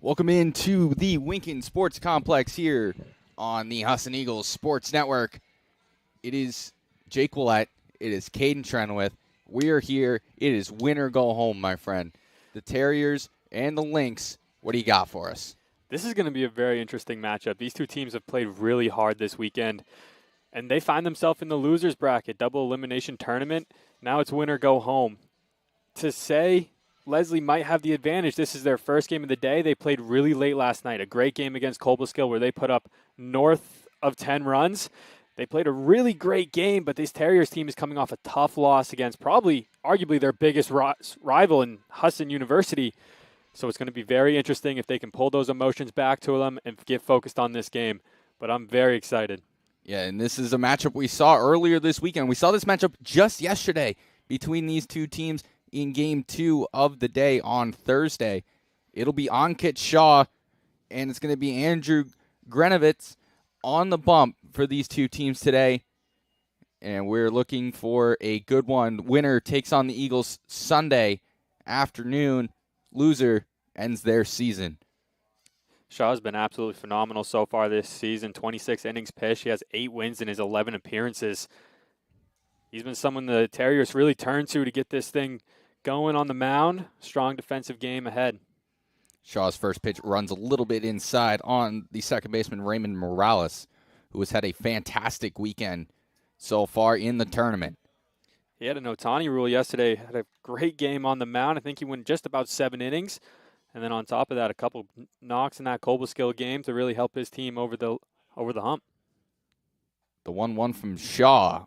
Welcome into the Winkin Sports Complex here on the Husson Eagles Sports Network. It is Jake Willett. It is Caden Trenwith. We are here. It is win or go home, my friend. The Terriers and the Lynx, what do you got for us? This is going to be a very interesting matchup. These two teams have played really hard this weekend, and they find themselves in the loser's bracket, double elimination tournament. Now it's win or go home. To say Lesley might have the advantage, this is their first game of the day. They played really late last night, a great game against Cobleskill where they put up north of 10 runs. They played a really great game, but this Terriers team is coming off a tough loss against probably, arguably, their biggest rival in Husson University. So it's going to be very interesting if they can pull those emotions back to them and get focused on this game. But I'm very excited. Yeah, and this is a matchup we saw earlier this weekend. We saw this matchup just yesterday between these two teams in Game 2 of the day on Thursday. It'll be Ankit Shaw, and it's going to be Andrew Grenovitz on the bump for these two teams today. And we're looking for a good one. Winner takes on the Eagles Sunday afternoon. Loser ends their season. Shaw's been absolutely phenomenal so far this season. 26 innings pitched. He has 8 wins in his 11 appearances. He's been someone the Terriers really turn to get this thing going on the mound. Strong defensive game ahead. Shaw's first pitch runs a little bit inside on the second baseman, Raymond Morales, who has had a fantastic weekend so far in the tournament. He had an Otani rule yesterday. Had a great game on the mound. I think he went just about 7 innings. And then on top of that, a couple knocks in that Cobleskill game to really help his team over the hump. The 1-1 from Shaw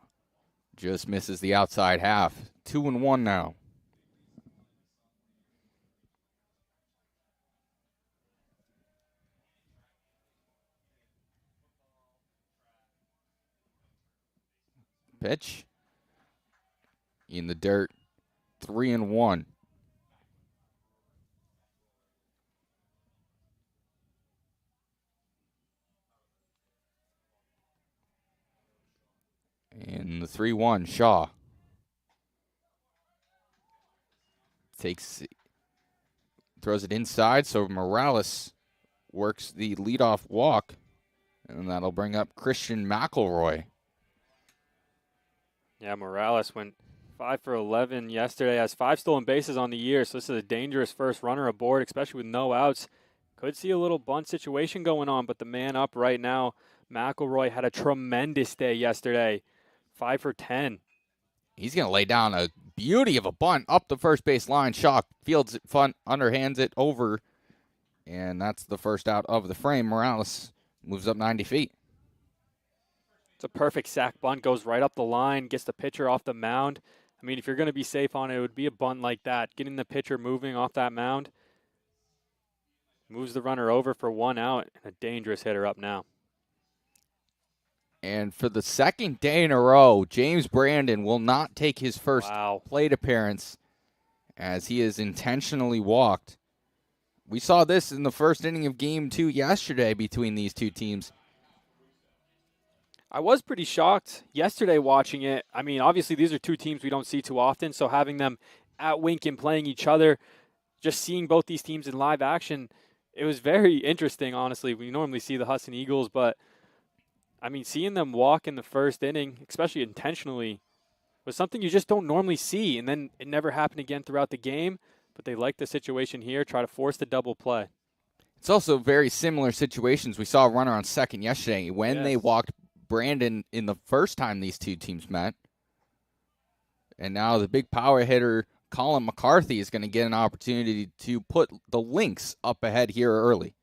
just misses the outside half. 2-1 now. Pitch. In the dirt. 3-1. And the 3-1, Shaw throws it inside, so Morales works the leadoff walk, and that'll bring up Christian McElroy. Yeah, Morales went 5 for 11 yesterday, has 5 stolen bases on the year, so this is a dangerous first runner aboard, especially with no outs. Could see a little bunt situation going on, but the man up right now, McElroy, had a tremendous day yesterday. 5 for 10. He's going to lay down a beauty of a bunt up the first base line. Shaw fields it, underhands it over, and that's the first out of the frame. Morales moves up 90 feet. It's a perfect sack bunt, goes right up the line, gets the pitcher off the mound. I mean, if you're going to be safe on it, it would be a bunt like that. Getting the pitcher moving off that mound. Moves the runner over for 1 out, and a dangerous hitter up now. And for the second day in a row, James Brandon will not take his first plate appearance as he is intentionally walked. We saw this in the first inning of Game 2 yesterday between these two teams. I was pretty shocked yesterday watching it. I mean, obviously these are two teams we don't see too often, so having them at Winkin playing each other, just seeing both these teams in live action, it was very interesting, honestly. We normally see the Husson Eagles, but I mean, seeing them walk in the first inning, especially intentionally, was something you just don't normally see. And then it never happened again throughout the game. But they like the situation here, try to force the double play. It's also very similar situations. We saw a runner on second yesterday when they walked Brandon in the first time these two teams met. And now the big power hitter, Colin McCarthy, is going to get an opportunity to put the Lynx up ahead here early.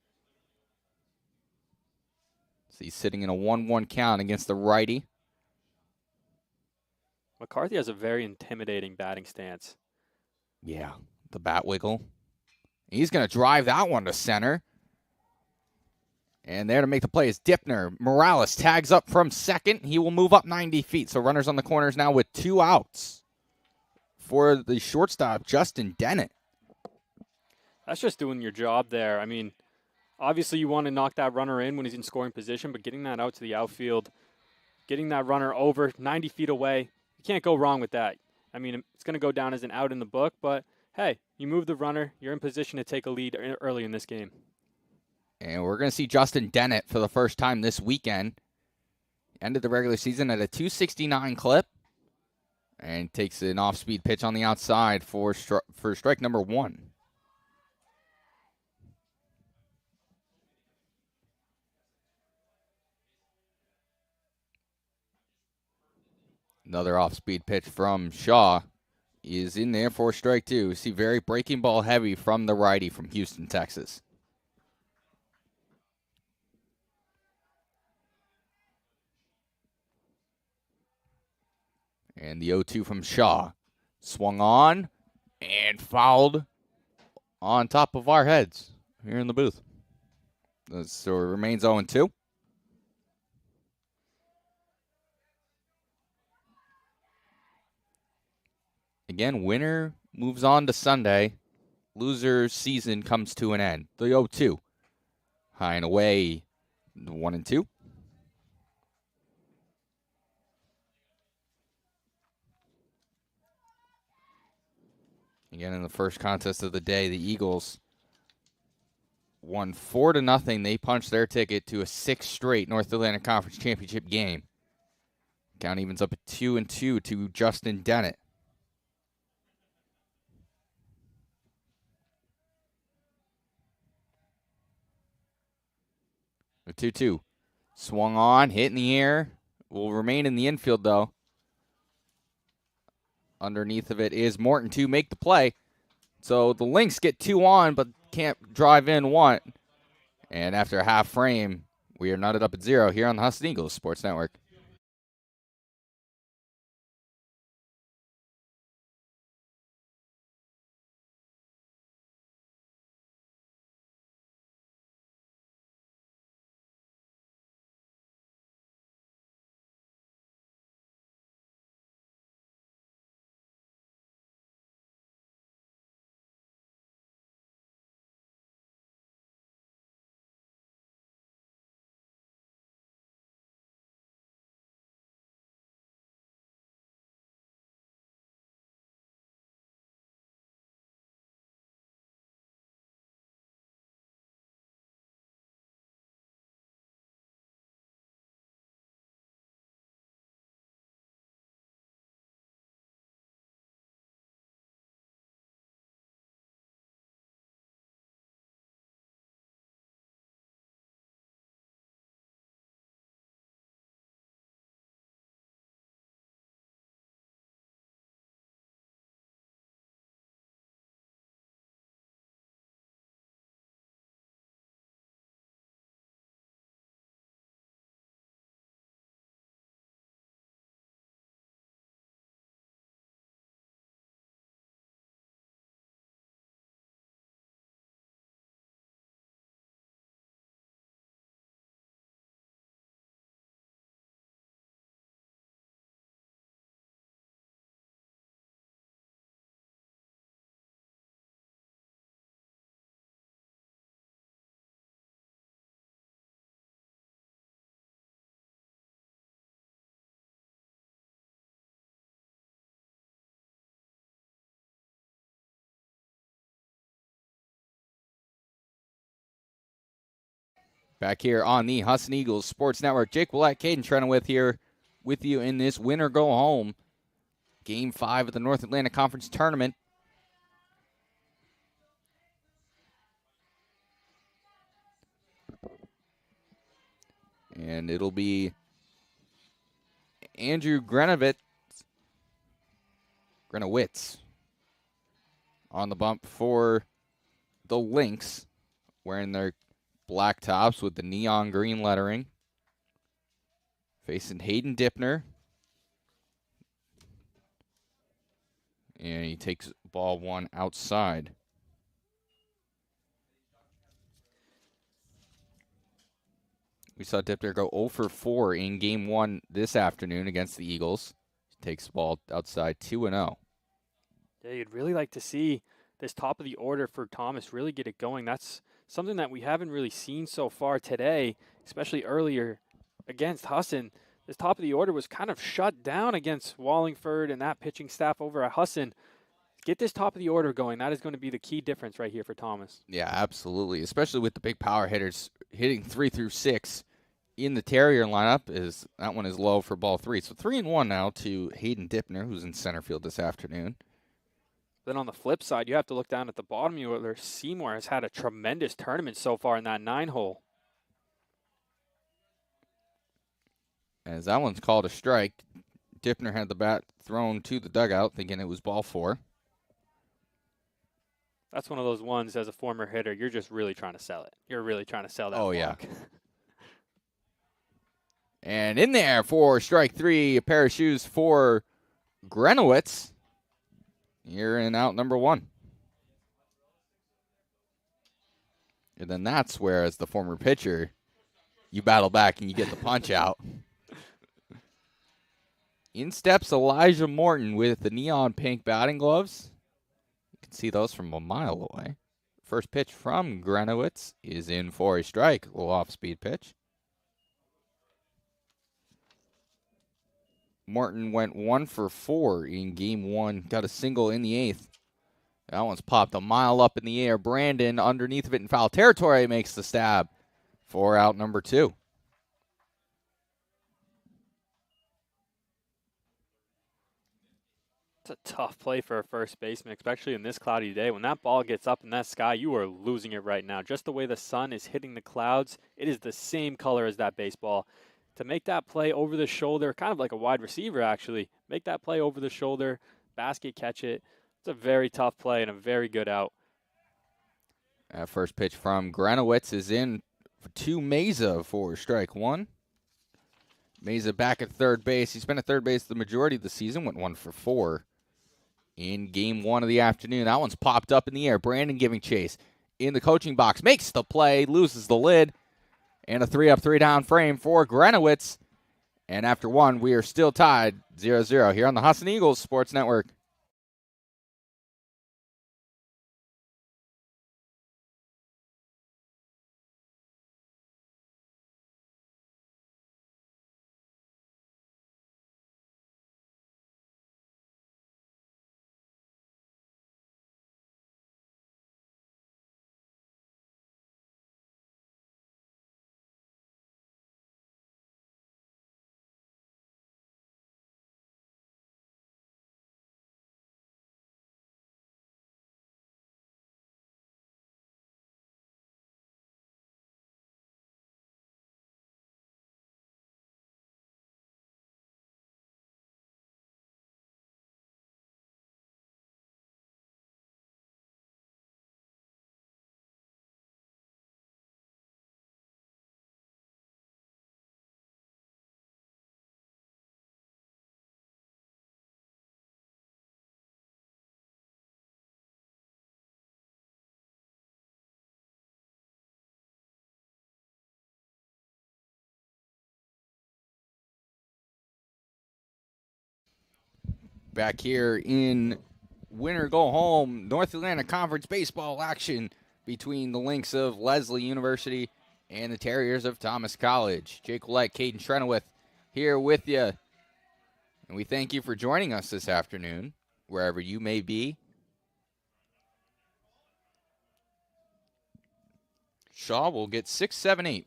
So he's sitting in a 1-1 count against the righty. McCarthy has a very intimidating batting stance. Yeah, the bat wiggle. He's going to drive that one to center. And there to make the play is Dipner. Morales tags up from second. He will move up 90 feet. So runners on the corners now with 2 outs for the shortstop, Justin Dennett. That's just doing your job there. I mean, obviously, you want to knock that runner in when he's in scoring position, but getting that out to the outfield, getting that runner over 90 feet away, you can't go wrong with that. I mean, it's going to go down as an out in the book, but hey, you move the runner, you're in position to take a lead early in this game. And we're going to see Justin Dennett for the first time this weekend. Ended the regular season at a 269 clip. And takes an off-speed pitch on the outside for strike number 1. Another off-speed pitch from Shaw is in there for strike 2. See, very breaking ball heavy from the righty from Houston, Texas. And the 0-2 from Shaw. Swung on and fouled on top of our heads here in the booth. So it remains 0-2. Again, winner moves on to Sunday. Loser's season comes to an end. The 0-2. High and away, 1-2. Again, in the first contest of the day, the Eagles won 4-0. They punched their ticket to a 6th straight North Atlantic Conference Championship game. Count evens up at 2-2 to Justin Dennett. A 2-2. Swung on, hit in the air. Will remain in the infield, though. Underneath of it is Morton to make the play. So the Lynx get 2 on, but can't drive in 1. And after a half frame, we are knotted up at 0 here on the Husson Eagles Sports Network. Back here on the Husson Eagles Sports Network. Jake Willett, Caden Trenowith with you in this winner go home. Game 5 of the North Atlantic Conference Tournament. And it'll be Andrew Grenowitz on the bump for the Lynx, wearing their black tops with the neon green lettering. Facing Hayden Dipner. And he takes ball 1 outside. We saw Dipner go 0 for 4 in game 1 this afternoon against the Eagles. Takes the ball outside 2-0. Yeah, you'd really like to see this top of the order for Thomas really get it going. That's something that we haven't really seen so far today, especially earlier against Husson. This top of the order was kind of shut down against Wallingford and that pitching staff over at Husson. Get this top of the order going. That is going to be the key difference right here for Thomas. Yeah, absolutely. Especially with the big power hitters hitting 3 through 6 in the Terrier lineup. That one is low for ball 3. So 3-1 now to Hayden Dipner, who's in center field this afternoon. Then on the flip side, you have to look down at the bottom where Seymour has had a tremendous tournament so far in that 9-hole. As that one's called a strike, Dipner had the bat thrown to the dugout, thinking it was ball 4. That's one of those ones as a former hitter, you're just really trying to sell it. You're really trying to sell that Oh, walk. yeah. And in there for strike 3, a pair of shoes for Grenowitz. Here in out number 1. And then that's where, as the former pitcher, you battle back and you get the punch out. In steps Elijah Morton with the neon pink batting gloves. You can see those from a mile away. First pitch from Grenowitz is in for a strike. A little off-speed pitch. Morton went 1 for 4 in game 1. Got a single in the 8th. That one's popped a mile up in the air. Brandon underneath of it in foul territory makes the stab for out number 2. It's a tough play for a first baseman, especially in this cloudy day. When that ball gets up in that sky, you are losing it right now. Just the way the sun is hitting the clouds, it is the same color as that baseball. To make that play over the shoulder, kind of like a wide receiver actually, make that play over the shoulder, basket catch it. It's a very tough play and a very good out. That first pitch from Grenowitz is in to Meza for strike 1. Meza back at third base. He's been at third base the majority of the season, went 1 for 4 in game 1 of the afternoon. That one's popped up in the air. Brandon giving chase in the coaching box, makes the play, loses the lid, and a 3-up, 3-down frame for Grenowitz. And after 1, we are still tied 0-0 here on the Husson Eagles Sports Network. Back here in winner go home North Atlantic Conference baseball action between the Lynx of Lesley University and the Terriers of Thomas College. Jake Willett, Caden Trenowith here with you. And we thank you for joining us this afternoon, wherever you may be. Shaw will get 6, 7, 8.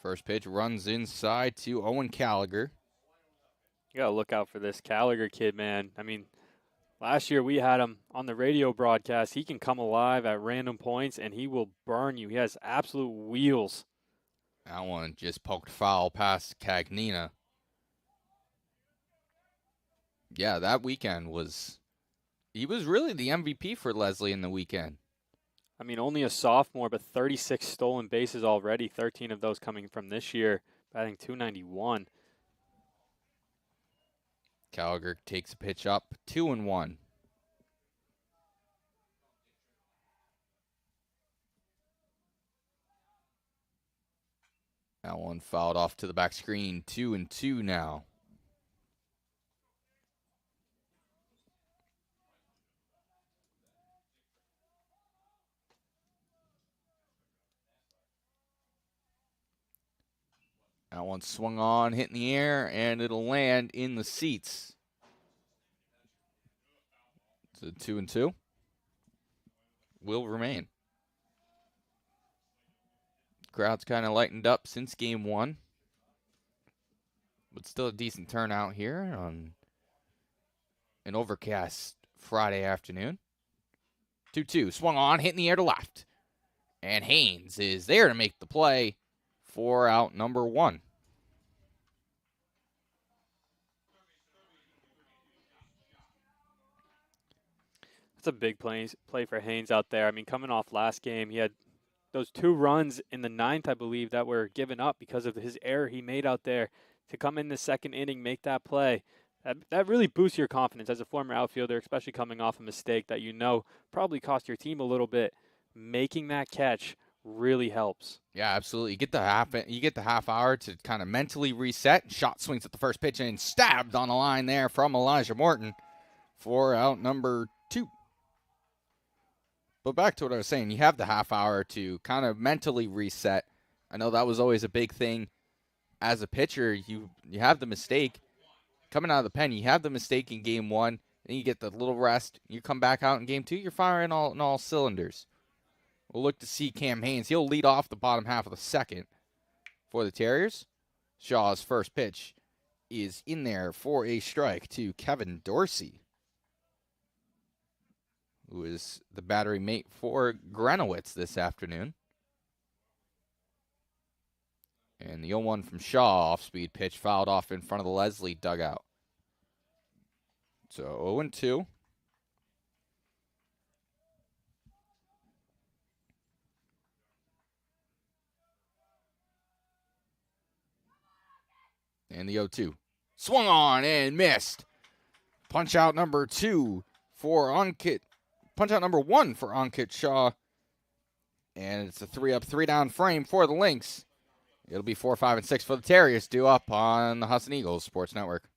First pitch runs inside to Owen Gallagher. You got to look out for this Gallagher kid, man. I mean, last year we had him on the radio broadcast. He can come alive at random points, and he will burn you. He has absolute wheels. That one just poked foul past Cagnina. Yeah, that weekend he was really the MVP for Lesley in the weekend. I mean, only a sophomore, but 36 stolen bases already, 13 of those coming from this year, batting .291. Gallagher takes a pitch up, 2-1. That one fouled off to the back screen, 2-2 now. That one swung on, hit in the air, and it'll land in the seats. So 2-2 will remain. Crowd's kind of lightened up since game 1. But still a decent turnout here on an overcast Friday afternoon. 2-2. Swung on, hit in the air to left. And Haynes is there to make the play for out number 1. It's a big play for Haynes out there. I mean, coming off last game, he had those 2 runs in the 9th, I believe, that were given up because of his error he made out there. To come in the 2nd inning, make that play, that really boosts your confidence as a former outfielder, especially coming off a mistake that probably cost your team a little bit. Making that catch really helps. Yeah, absolutely. You get the half hour to kind of mentally reset. Shot swings at the first pitch and stabbed on the line there from Elijah Morton for out number 2. But back to what I was saying, you have the half hour to kind of mentally reset. I know that was always a big thing as a pitcher. You have the mistake coming out of the pen. You have the mistake in game 1, then you get the little rest. You come back out in game 2, you're firing on all cylinders. We'll look to see Cam Haynes. He'll lead off the bottom half of the 2nd for the Terriers. Shaw's first pitch is in there for a strike to Kevin Dorsey, who is the battery mate for Grenowitz this afternoon. And the 0-1 from Shaw, off-speed pitch, fouled off in front of the Lesley dugout. So 0-2. And the 0-2. Swung on and missed. Punch out number 2 for Ankit. Punch out number 1 for Ankit Shaw. And it's a 3-up, 3-down frame for the Lynx. It'll be 4, 5, and 6 for the Terriers, due up on the Husson Eagles Sports Network.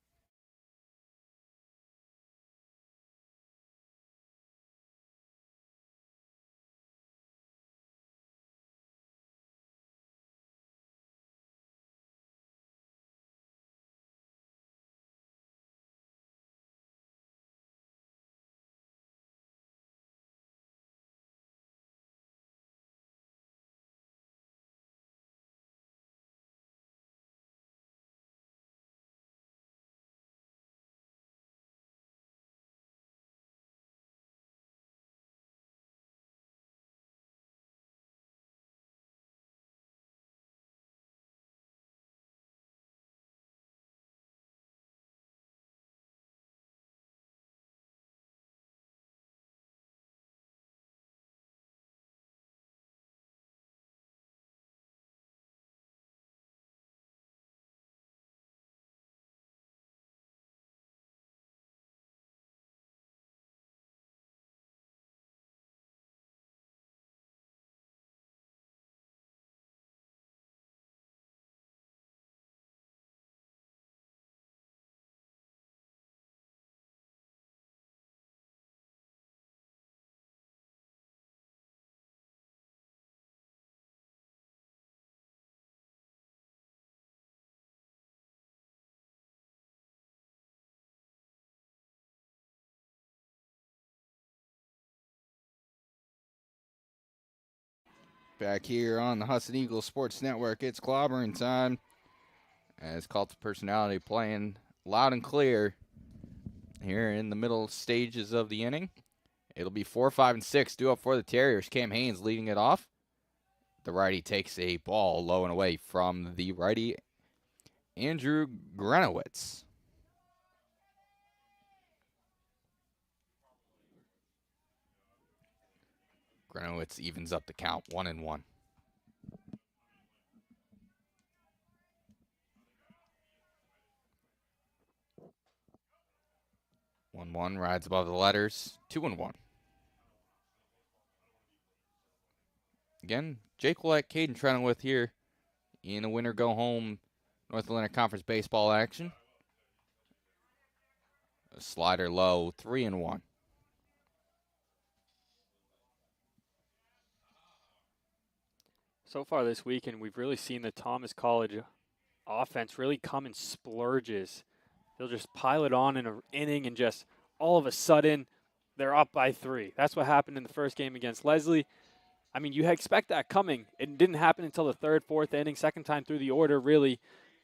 Back here on the Husson Eagles Sports Network, it's clobbering time. As Cult of Personality playing loud and clear here in the middle stages of the inning. It'll be 4, 5, and 6 due up for the Terriers. Cam Haynes leading it off. The righty takes a ball low and away from the righty, Andrew Grenowitz. Grenowitz evens up the count, 1-1. One rides above the letters, 2-1. Again, Jake Willett, Caden Trenowith here in a winner go home North Atlantic Conference baseball action. A slider low, 3-1. So far this weekend, we've really seen the Thomas College offense really come in splurges. They'll just pile it on in an inning, and just all of a sudden, they're up by 3. That's what happened in the first game against Lesley. I mean, you expect that coming. It didn't happen until the third, fourth inning, second time through the order, really,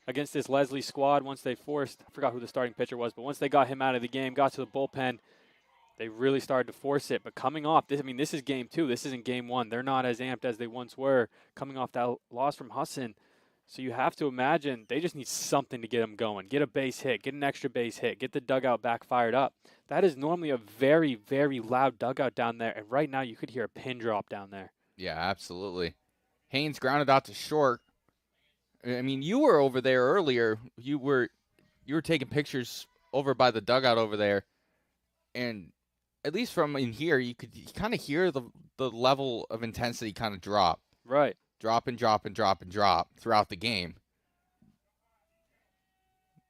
against this Lesley squad. Once they forced, I forgot who the starting pitcher was, but once they got him out of the game, got to the bullpen, they really started to force it. But coming off this, I mean, this is game 2. This isn't game 1. They're not as amped as they once were coming off that loss from Husson. So you have to imagine they just need something to get them going. Get a base hit, get an extra base hit, get the dugout back fired up. That is normally a very, very loud dugout down there. And right now you could hear a pin drop down there. Yeah, absolutely. Haynes grounded out to short. I mean, you were over there earlier. You were taking pictures over by the dugout over there, and at least from in here, you kind of hear the level of intensity kind of drop. Right. Drop and drop and drop and drop throughout the game.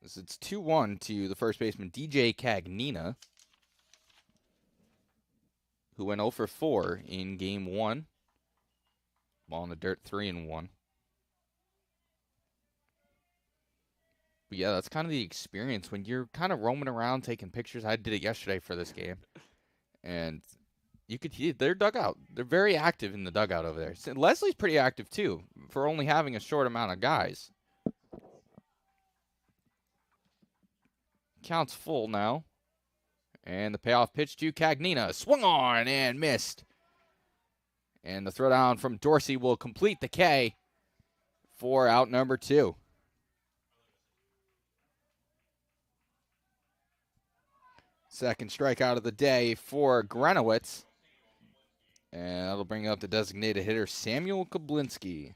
It's 2-1 to the first baseman, DJ Cagnina, who went 0 for 4 in game 1. Ball in the dirt, 3-1. But yeah, that's kind of the experience when you're kind of roaming around taking pictures. I did it yesterday for this game. And you could hear their dugout. They're very active in the dugout over there. Lesley's pretty active too, for only having a short amount of guys. Counts full now. And the payoff pitch to Cagnina. Swung on and missed. And the throwdown from Dorsey will complete the K for out number 2. Second strikeout of the day for Granowitz. And that'll bring up the designated hitter, Samuel Kablinski,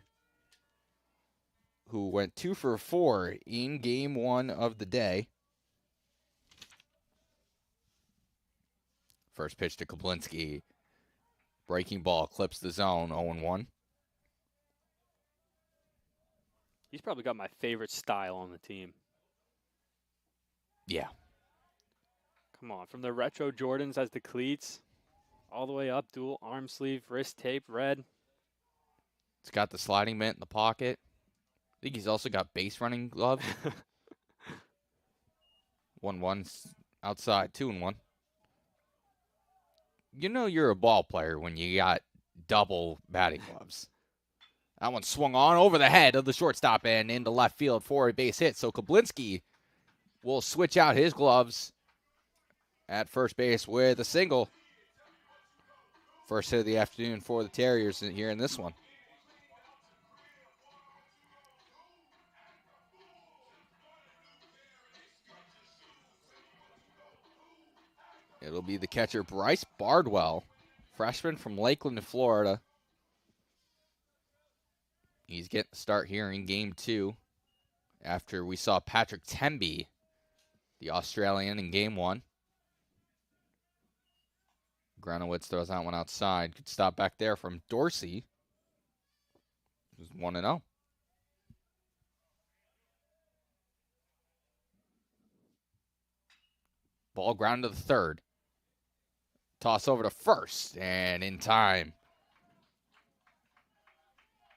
who went 2 for 4 in game 1 of the day. First pitch to Kablinski. Breaking ball clips the zone, 0-1. He's probably got my favorite style on the team. Yeah. Come on, from the retro Jordans as the cleats, all the way up, dual arm sleeve, wrist tape, red. It's got the sliding mitt in the pocket. I think he's also got base running gloves. 1-1 outside, 2-1. You know you're a ball player when you got double batting gloves. That one swung on over the head of the shortstop and into left field for a base hit. So Kablinski will switch out his gloves at first base with a single. First hit of the afternoon for the Terriers here in this one. It'll be the catcher, Bryce Bardwell, freshman from Lakeland, Florida. He's getting the start here in game 2 after we saw Patrick Temby, the Australian, in game 1. Granowitz throws that one outside. Good stop back there from Dorsey, who's 1-0. Ball ground to the third. Toss over to first, and in time.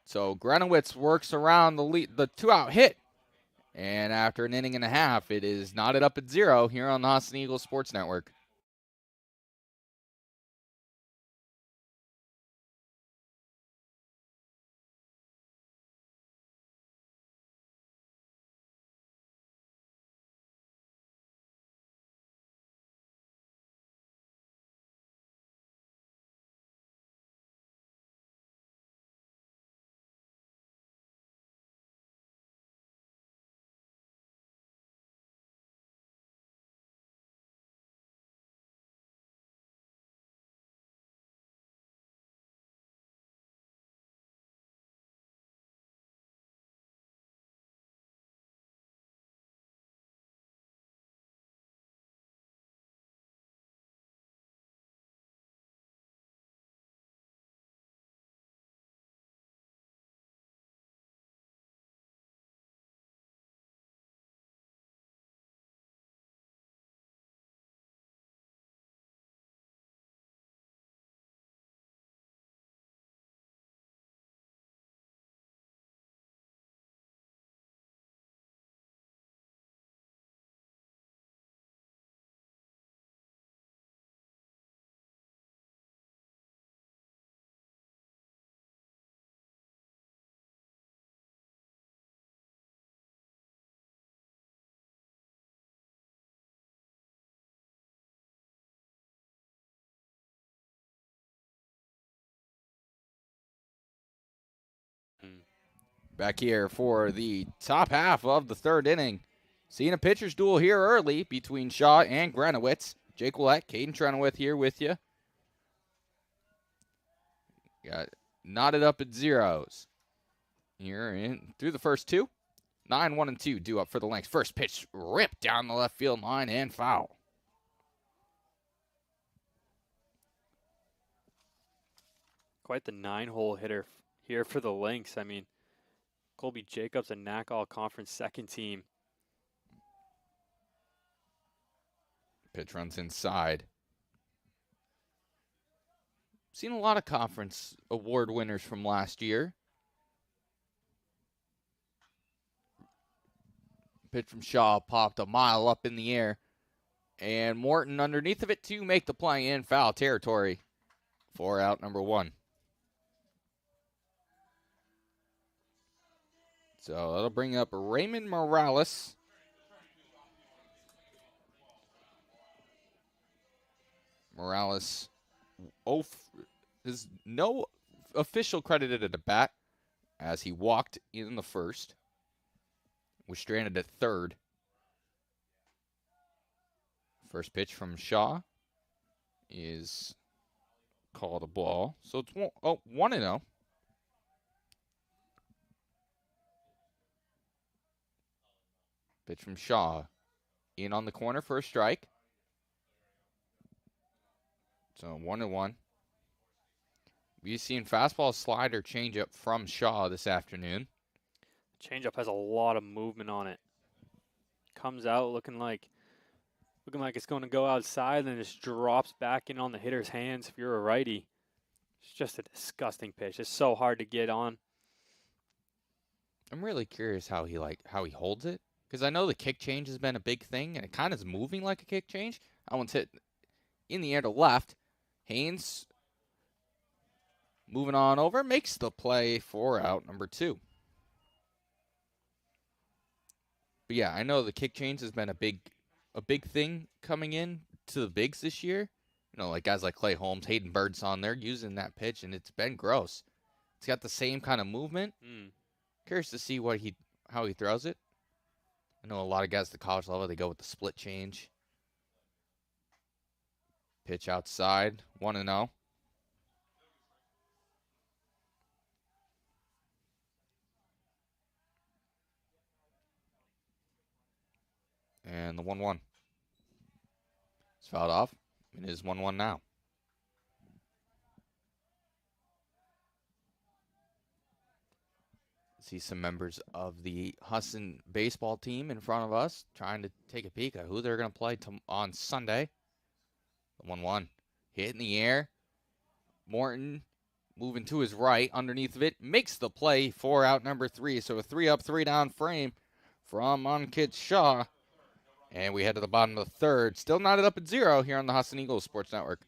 So Granowitz works around the 2-out hit. And after an inning and a half, it is knotted up at 0 here on the Husson Eagles Sports Network. Back here for the top half of the third inning. Seeing a pitcher's duel here early between Shaw and Granowitz. Jake Willett, Caden Trenowith here with you. Got knotted up at zeros. Here in through the first two. 9, 1, and 2 due up for the length. First pitch ripped down the left field line and foul. Quite the 9-hole hitter here for the Lynx. I mean, Colby Jacobs, a NAC All-Conference second team. Pitch runs inside. Seen a lot of conference award winners from last year. Pitch from Shaw popped a mile up in the air. And Morton underneath of it to make the play in foul territory for out number 1. So that'll bring up Raymond Morales. Morales is no official credited at a bat as he walked in the first. Was stranded at third. First pitch from Shaw is called a ball. So it's 1-0. Pitch from Shaw. In on the corner for a strike. So 1-1. We've seen fastball, slider, changeup from Shaw this afternoon. Changeup has a lot of movement on it. Comes out looking like it's going to go outside, and then just drops back in on the hitter's hands if you're a righty. It's just a disgusting pitch. It's so hard to get on. I'm really curious how he holds it, because I know the kick change has been a big thing, and it kind of is moving like a kick change. That one's hit in the air to left. Haynes moving on over, makes the play for out number 2. But yeah, I know the kick change has been a big thing coming in to the bigs this year. You know, like guys like Clay Holmes, Hayden Birdsong, they're using that pitch, and it's been gross. It's got the same kind of movement. Curious to see how he throws it. I know a lot of guys at the college level, they go with the split change. Pitch outside, 1-0. And the 1-1. It's fouled off. It is 1-1 now. See some members of the Husson baseball team in front of us trying to take a peek at who they're going to play on Sunday. The 1-1. Hit in the air. Morton moving to his right underneath of it. Makes the play for out number 3. So a 3-up, 3-down frame from Ankit Shaw. And we head to the bottom of the third. Still knotted up at 0 here on the Husson Eagles Sports Network.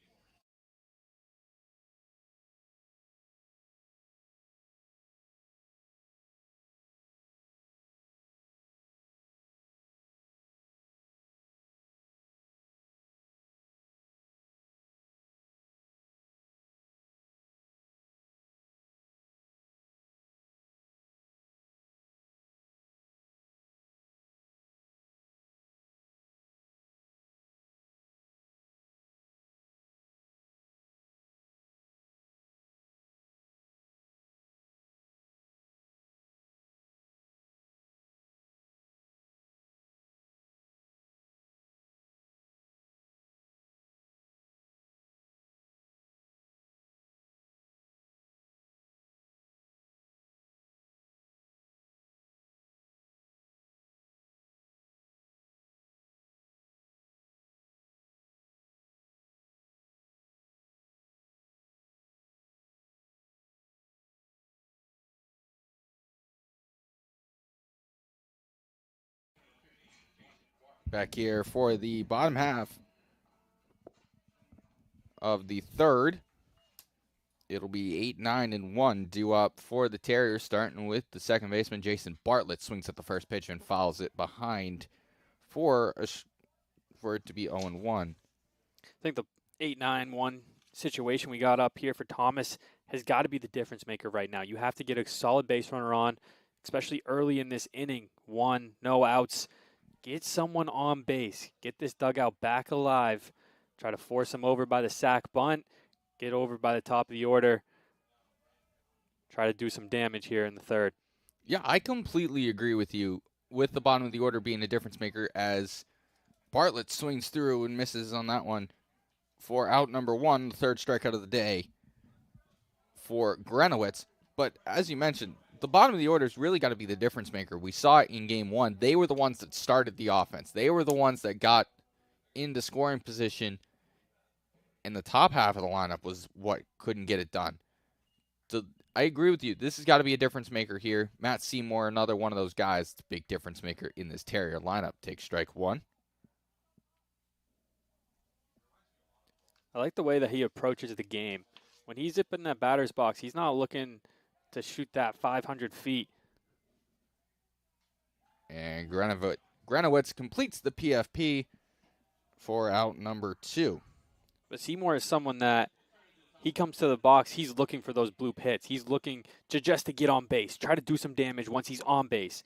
Back here for the bottom half of the third. It'll be 8, 9, and 1 due up for the Terriers, starting with the second baseman, Jason Bartlett. Swings at the first pitch and fouls it behind for it to be 0-1. I think the 8-9-1 situation we got up here for Thomas has got to be the difference maker right now. You have to get a solid base runner on, especially early in this inning. 1, no outs. Get someone on base. Get this dugout back alive. Try to force them over by the sac bunt. Get over by the top of the order. Try to do some damage here in the third. Yeah, I completely agree with you with the bottom of the order being a difference maker as Bartlett swings through and misses on that one for out number 1, the third strikeout of the day for Grenowitz. But as you mentioned, the bottom of the order has really got to be the difference maker. We saw it in game 1. They were the ones that started the offense. They were the ones that got into scoring position, and the top half of the lineup was what couldn't get it done. So I agree with you. This has got to be a difference maker here. Matt Seymour, another one of those guys, big difference maker in this Terrier lineup. Takes strike 1. I like the way that he approaches the game. When he's up in that batter's box, he's not looking to shoot that 500 feet. And Grenowitz completes the PFP for out number 2. But Seymour is someone that he comes to the box, he's looking for those bloop hits. He's looking just to get on base, try to do some damage once he's on base.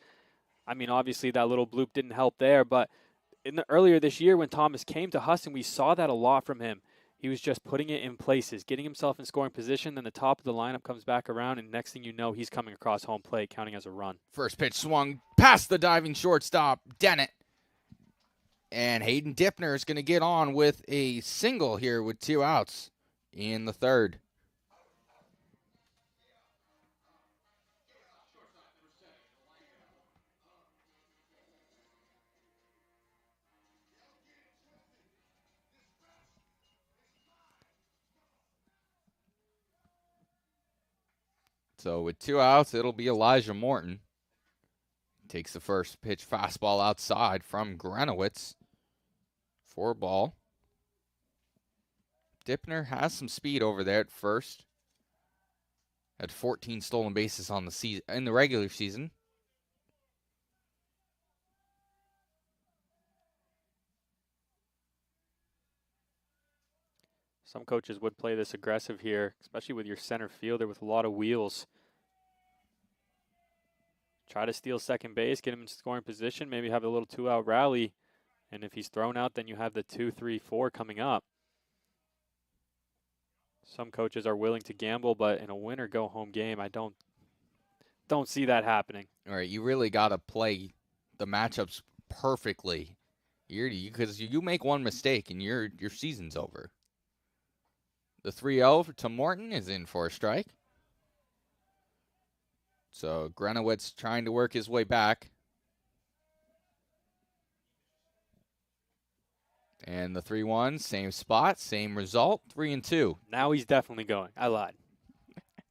I mean, obviously that little bloop didn't help there, but earlier this year when Thomas came to Husson, we saw that a lot from him. He was just putting it in places, getting himself in scoring position, then the top of the lineup comes back around, and next thing you know, he's coming across home plate, counting as a run. First pitch swung past the diving shortstop, Dennett. And Hayden Dipner is going to get on with a single here with 2 outs in the third. So with 2 outs, it'll be Elijah Morton. Takes the first pitch fastball outside from Grenowitz. 4 ball. Dipner has some speed over there at first. Had 14 stolen bases on the season in the regular season. Some coaches would play this aggressive here, especially with your center fielder with a lot of wheels. Try to steal second base, get him in scoring position, maybe have a little 2-out rally. And if he's thrown out, then you have the 2, 3, 4 coming up. Some coaches are willing to gamble, but in a win-or-go-home game, I don't see that happening. All right, you really got to play the matchups perfectly, because you make one mistake and your season's over. The 3-0 to Morton is in for a strike. So Grenowitz trying to work his way back. And the 3-1, same spot, same result, 3-2. Now he's definitely going. I lied.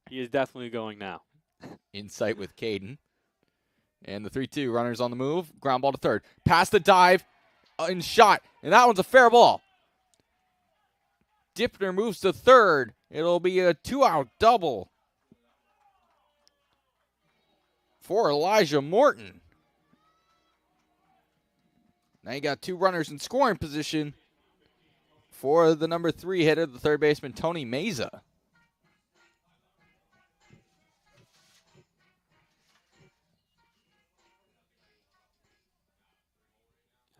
He is definitely going now. Insight with Caden. And the 3-2, runners on the move, ground ball to third. Past the dive and shot, and that one's a fair ball. Dipner moves to third. It'll be a 2-out double for Elijah Morton. Now you got 2 runners in scoring position for the number 3 hitter, the third baseman, Tony Meza.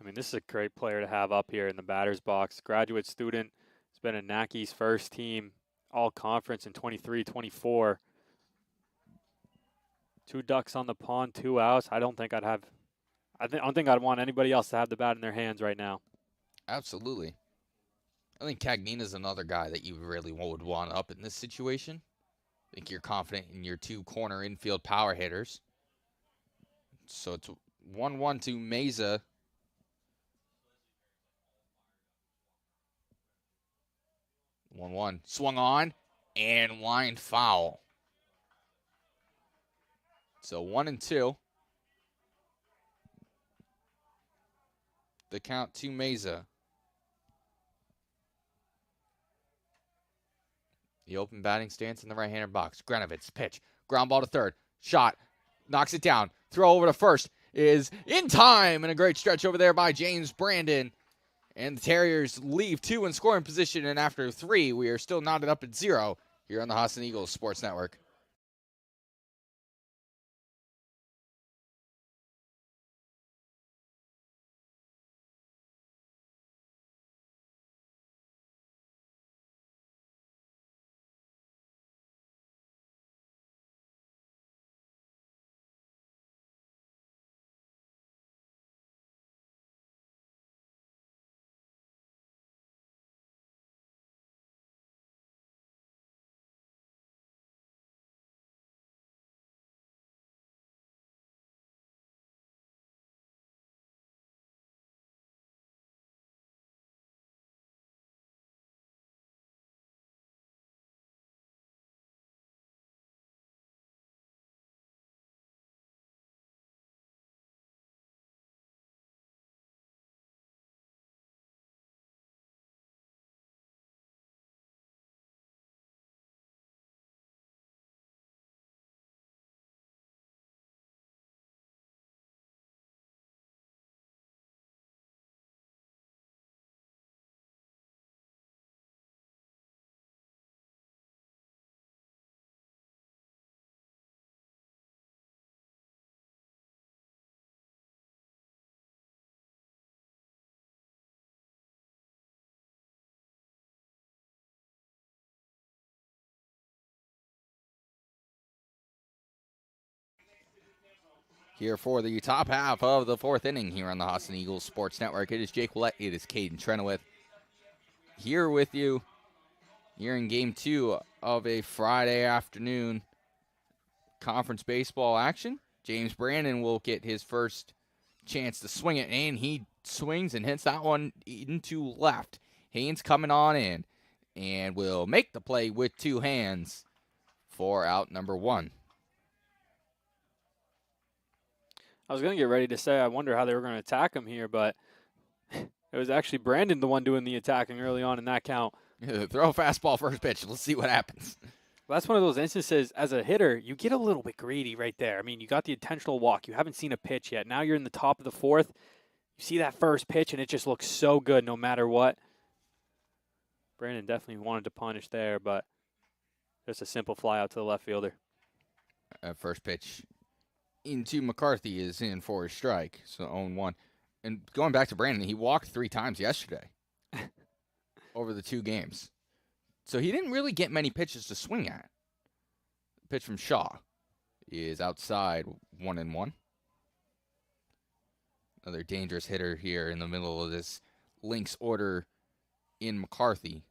I mean, this is a great player to have up here in the batter's box. Graduate student. He's been in NACI's first team all-conference in 23-24. 2 ducks on the pond, 2 outs. I don't think I'd want anybody else to have the bat in their hands right now. Absolutely. I think Cagnina's another guy that you really would want up in this situation. I think you're confident in your 2 corner infield power hitters. So it's 1-1 to Meza. Swung on and line foul. So 1-2. The count to Meza. The open batting stance in the right-hander box. Grenowitz, pitch. Ground ball to third. Shot. Knocks it down. Throw over to first is in time. And a great stretch over there by James Brandon. And the Terriers leave 2 in scoring position. And after 3, we are still knotted up at 0 here on the Husson Eagles Sports Network. here for the top half of the fourth inning here on the Husson Eagles Sports Network. It is Jake Willett. It is Caden Trenowith here with you here in Game 2 of a Friday afternoon conference baseball action. James Brandon will get his first chance to swing it, and he swings and hits that one into left. Haynes coming on in and will make the play with two hands for out number 1. I was going to get ready to say I wonder how they were going to attack him here, but it was actually Brandon the one doing the attacking early on in that count. Throw a fastball first pitch. Let's see what happens. Well, that's one of those instances as a hitter, you get a little bit greedy right there. I mean, you got the intentional walk. You haven't seen a pitch yet. Now you're in the top of the fourth. You see that first pitch, and it just looks so good no matter what. Brandon definitely wanted to punish there, but just a simple fly out to the left fielder. First pitch into McCarthy is in for a strike, so 0-1. And going back to Brandon, he walked 3 times yesterday over the 2 games. So he didn't really get many pitches to swing at. The pitch from Shaw is outside, 1-1. Another dangerous hitter here in the middle of this Lynx order in McCarthy.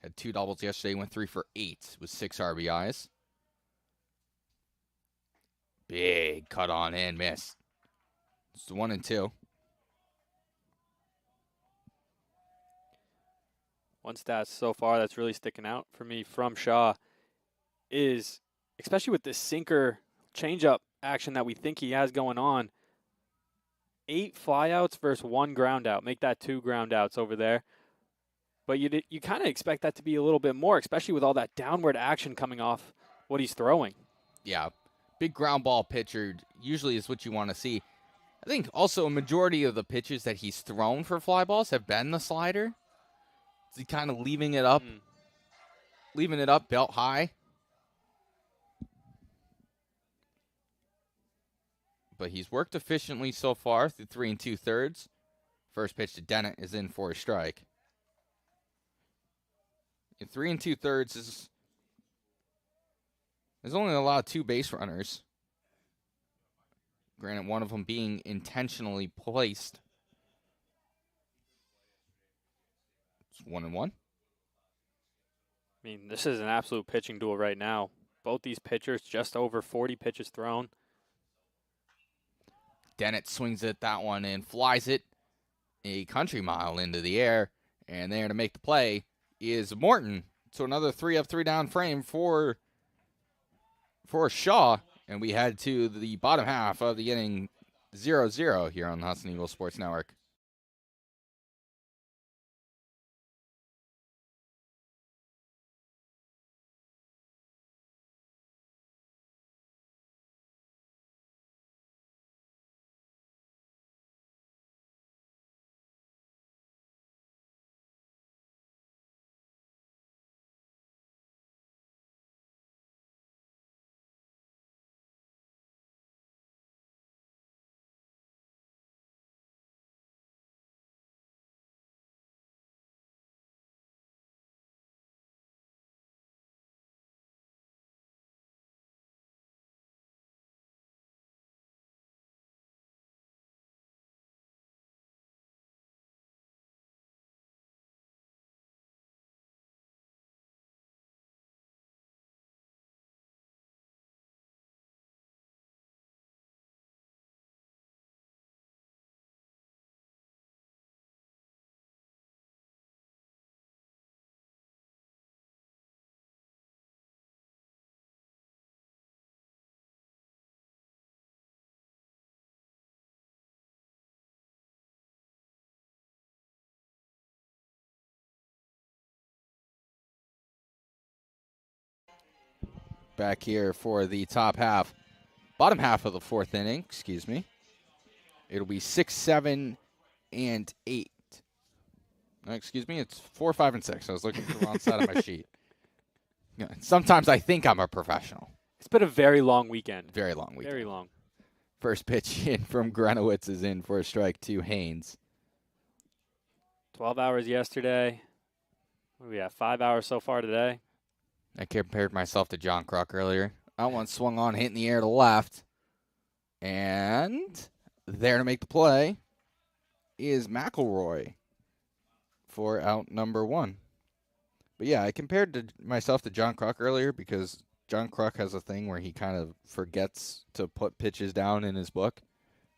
Had 2 doubles yesterday, went 3 for 8 with 6 RBIs. Big cut on in, miss. It's 1-2. One stat so far that's really sticking out for me from Shaw is, especially with this sinker changeup action that we think he has going on, 8 flyouts versus 1 ground out. Make that 2 ground outs over there. But you kind of expect that to be a little bit more, especially with all that downward action coming off what he's throwing. Yeah, big ground ball pitcher usually is what you want to see. I think also a majority of the pitches that he's thrown for fly balls have been the slider. So he kind of leaving it up belt high. But he's worked efficiently so far through 3 2/3. First pitch to Dennett is in for a strike. In 3 2/3 there's only allowed 2 base runners. Granted, one of them being intentionally placed. It's 1-1. I mean, this is an absolute pitching duel right now. Both these pitchers just over 40 pitches thrown. Dennett swings at that one and flies it a country mile into the air. And there to make the play is Morton. So another 3 up, 3 down frame for Shaw. And we head to the bottom half of the inning, 0-0 here on the Husson Eagles Sports Network. Back here for the bottom half of the fourth inning, excuse me. It'll be 6, 7, and 8. Excuse me, it's 4, 5, and 6. I was looking at the wrong side of my sheet. Yeah, sometimes I think I'm a professional. It's been a very long weekend. Very long weekend. Very long. First pitch in from Grenowitz is in for a strike to Haynes. 12 hours yesterday. What do we have, 5 hours so far today? I compared myself to John Kruk earlier. That one swung on, hit in the air to left. And there to make the play is McElroy for out number 1. But yeah, I compared myself to John Kruk earlier because John Kruk has a thing where he kind of forgets to put pitches down in his book.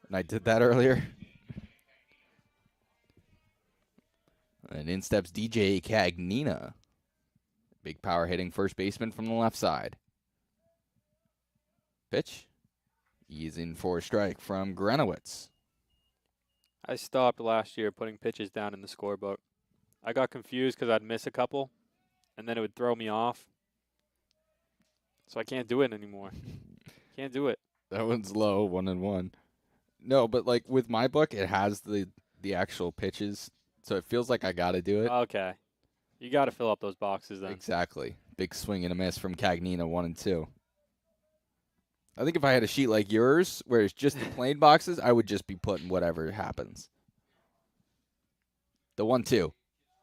And I did that earlier. And in steps DJ Cagnina. Big power hitting first baseman from the left side. Pitch. He's in for a strike from Grenowitz. I stopped last year putting pitches down in the scorebook. I got confused because I'd miss a couple, and then it would throw me off. So I can't do it anymore. Can't do it. That one's low, 1-1. No, but like with my book, it has the actual pitches, so it feels like I got to do it. Okay. You got to fill up those boxes then. Exactly. Big swing and a miss from Cagnina, 1-2. I think if I had a sheet like yours, where it's just the plain boxes, I would just be putting whatever happens. The 1-2.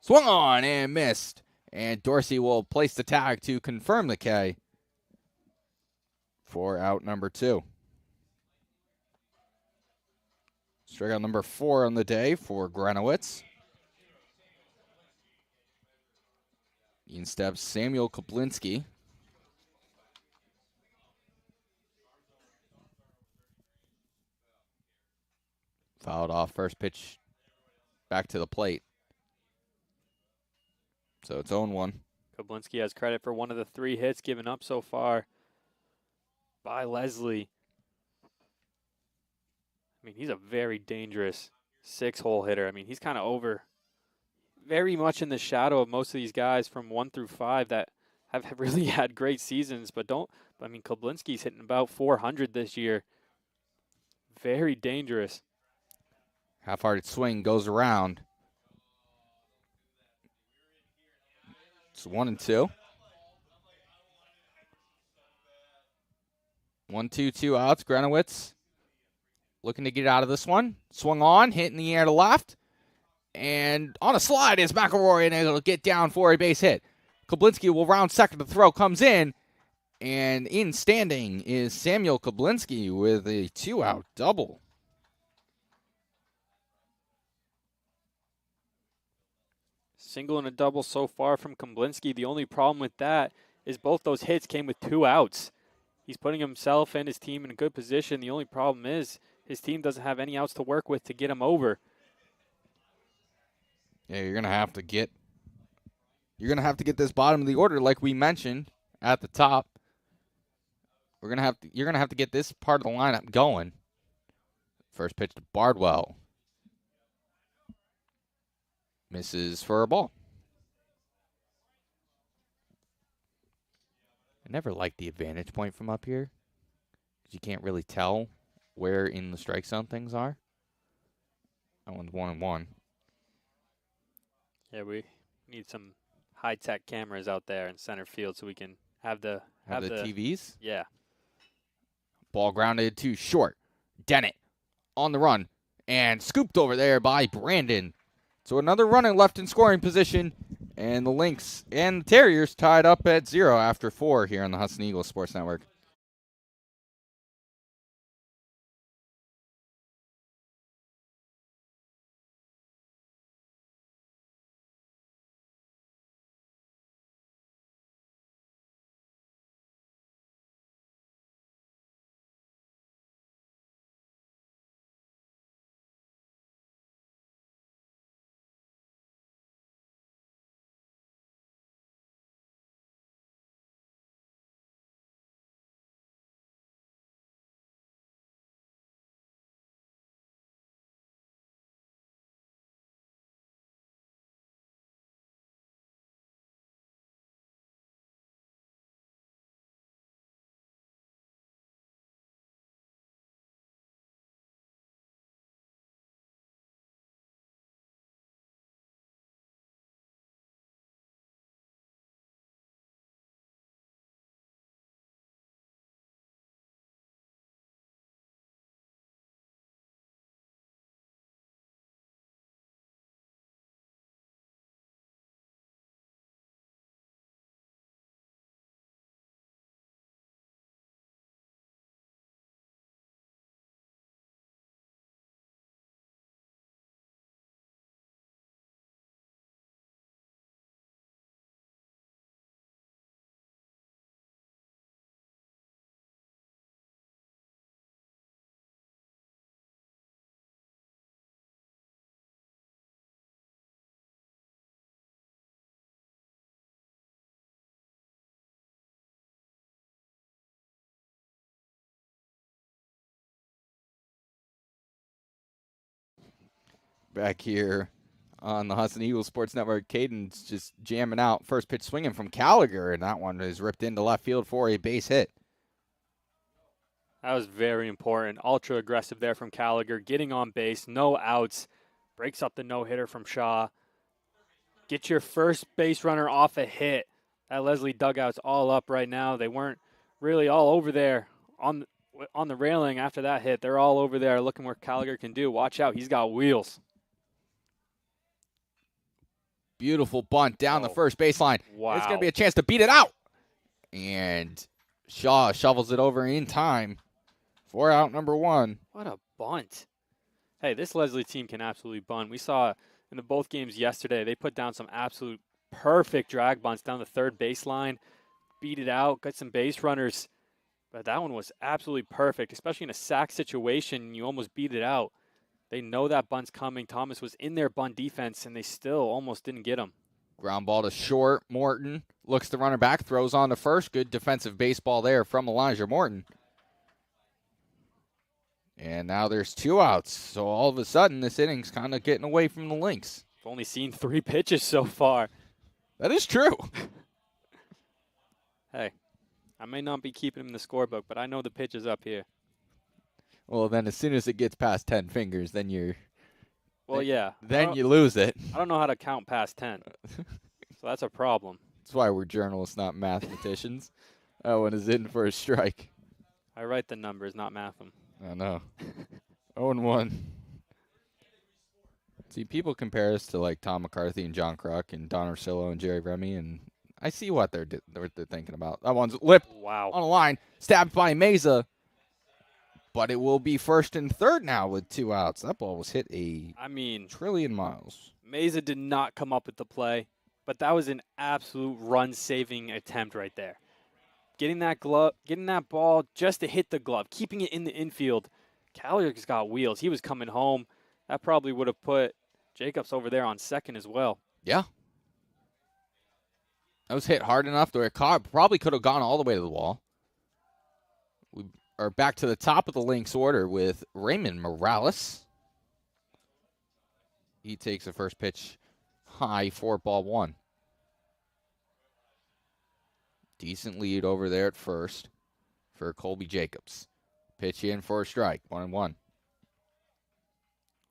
Swung on and missed. And Dorsey will place the tag to confirm the K for out number 2. Strikeout number 4 on the day for Grenowitz. In steps Samuel Kablinski. Fouled off first pitch back to the plate. So it's 0-1. Kablinski has credit for one of the 3 hits given up so far by Lesley. I mean, he's a very dangerous 6-hole hitter. I mean, he's kind of over, very much in the shadow of most of these guys from 1 through 5 that have really had great seasons, but I mean, Kablinski's hitting about 400 this year. Very dangerous. Half-hearted swing goes around. It's 1-2. 1-2, 2 outs. Grenowitz looking to get out of this one. Swung on, hit in the air to left. And on a slide is McElroy, and it'll get down for a base hit. Kablinski will round second. The throw comes in. And in standing is Samuel Kablinski with a 2-out double. Single and a double so far from Kablinski. The only problem with that is both those hits came with 2 outs. He's putting himself and his team in a good position. The only problem is his team doesn't have any outs to work with to get him over. Yeah, you're gonna have to get this bottom of the order like we mentioned at the top. You're gonna have to get this part of the lineup going. First pitch to Bardwell. Misses for a ball. I never liked the advantage point from up here because you can't really tell where in the strike zone things are. That one's 1-1. Yeah, we need some high-tech cameras out there in center field so we can have the TVs. Yeah. Ball grounded to short. Dennett on the run and scooped over there by Brandon. So another runner left in scoring position, and the Lynx and the Terriers tied up at 0 after 4 here on the Husson Eagles Sports Network. back here on the Husson Eagles Sports Network. Caden's just jamming out. First pitch swinging from Gallagher, and that one is ripped into left field for a base hit. That was very important. Ultra aggressive there from Gallagher, getting on base, no outs, breaks up the no-hitter from Shaw. Get your first base runner off a hit. That Lesley dugout's all up right now. They weren't really all over there on the railing after that hit. They're all over there looking what Gallagher can do. Watch out, he's got wheels. Beautiful bunt down the first baseline. Wow. It's going to be a chance to beat it out. And Shaw shovels it over in time for out number one. What a bunt. Hey, this Lesley team can absolutely bunt. We saw in the both games yesterday, they put down some absolute perfect drag bunts down the third baseline, beat it out, got some base runners. But that one was absolutely perfect, especially in a sack situation. You almost beat it out. They know that bunt's coming. Thomas was in their bunt defense, and they still almost didn't get him. Ground ball to short. Morton looks the runner back, throws on to first. Good defensive baseball there from Elijah Morton. And now there's 2 outs. So all of a sudden, this inning's kind of getting away from the Lynx. I've only seen 3 pitches so far. That is true. Hey, I may not be keeping him in the scorebook, but I know the pitch is up here. Well, then as soon as it gets past 10 fingers, then you're... Well, yeah. Then you lose it. I don't know how to count past 10. So that's a problem. That's why we're journalists, not mathematicians. That one is in for a strike. I write the numbers, not math them. I know. 0-1. See, people compare us to like Tom McCarthy and John Kruk and Don Orsillo and Jerry Remy, and I see what they're thinking about. That one's lipped on a line, stabbed by Meza, but it will be first and third now with 2 outs. That ball was hit trillion miles. Meza did not come up with the play, but that was an absolute run-saving attempt right there. Getting that ball just to hit the glove, keeping it in the infield. Gallagher's got wheels. He was coming home. That probably would have put Jacobs over there on second as well. Yeah. That was hit hard enough to where it probably could have gone all the way to the wall. We are back to the top of the Lynx order with Raymond Morales. He takes the first pitch high for ball 1. Decent lead over there at first for Colby Jacobs. Pitch in for a strike, 1-1.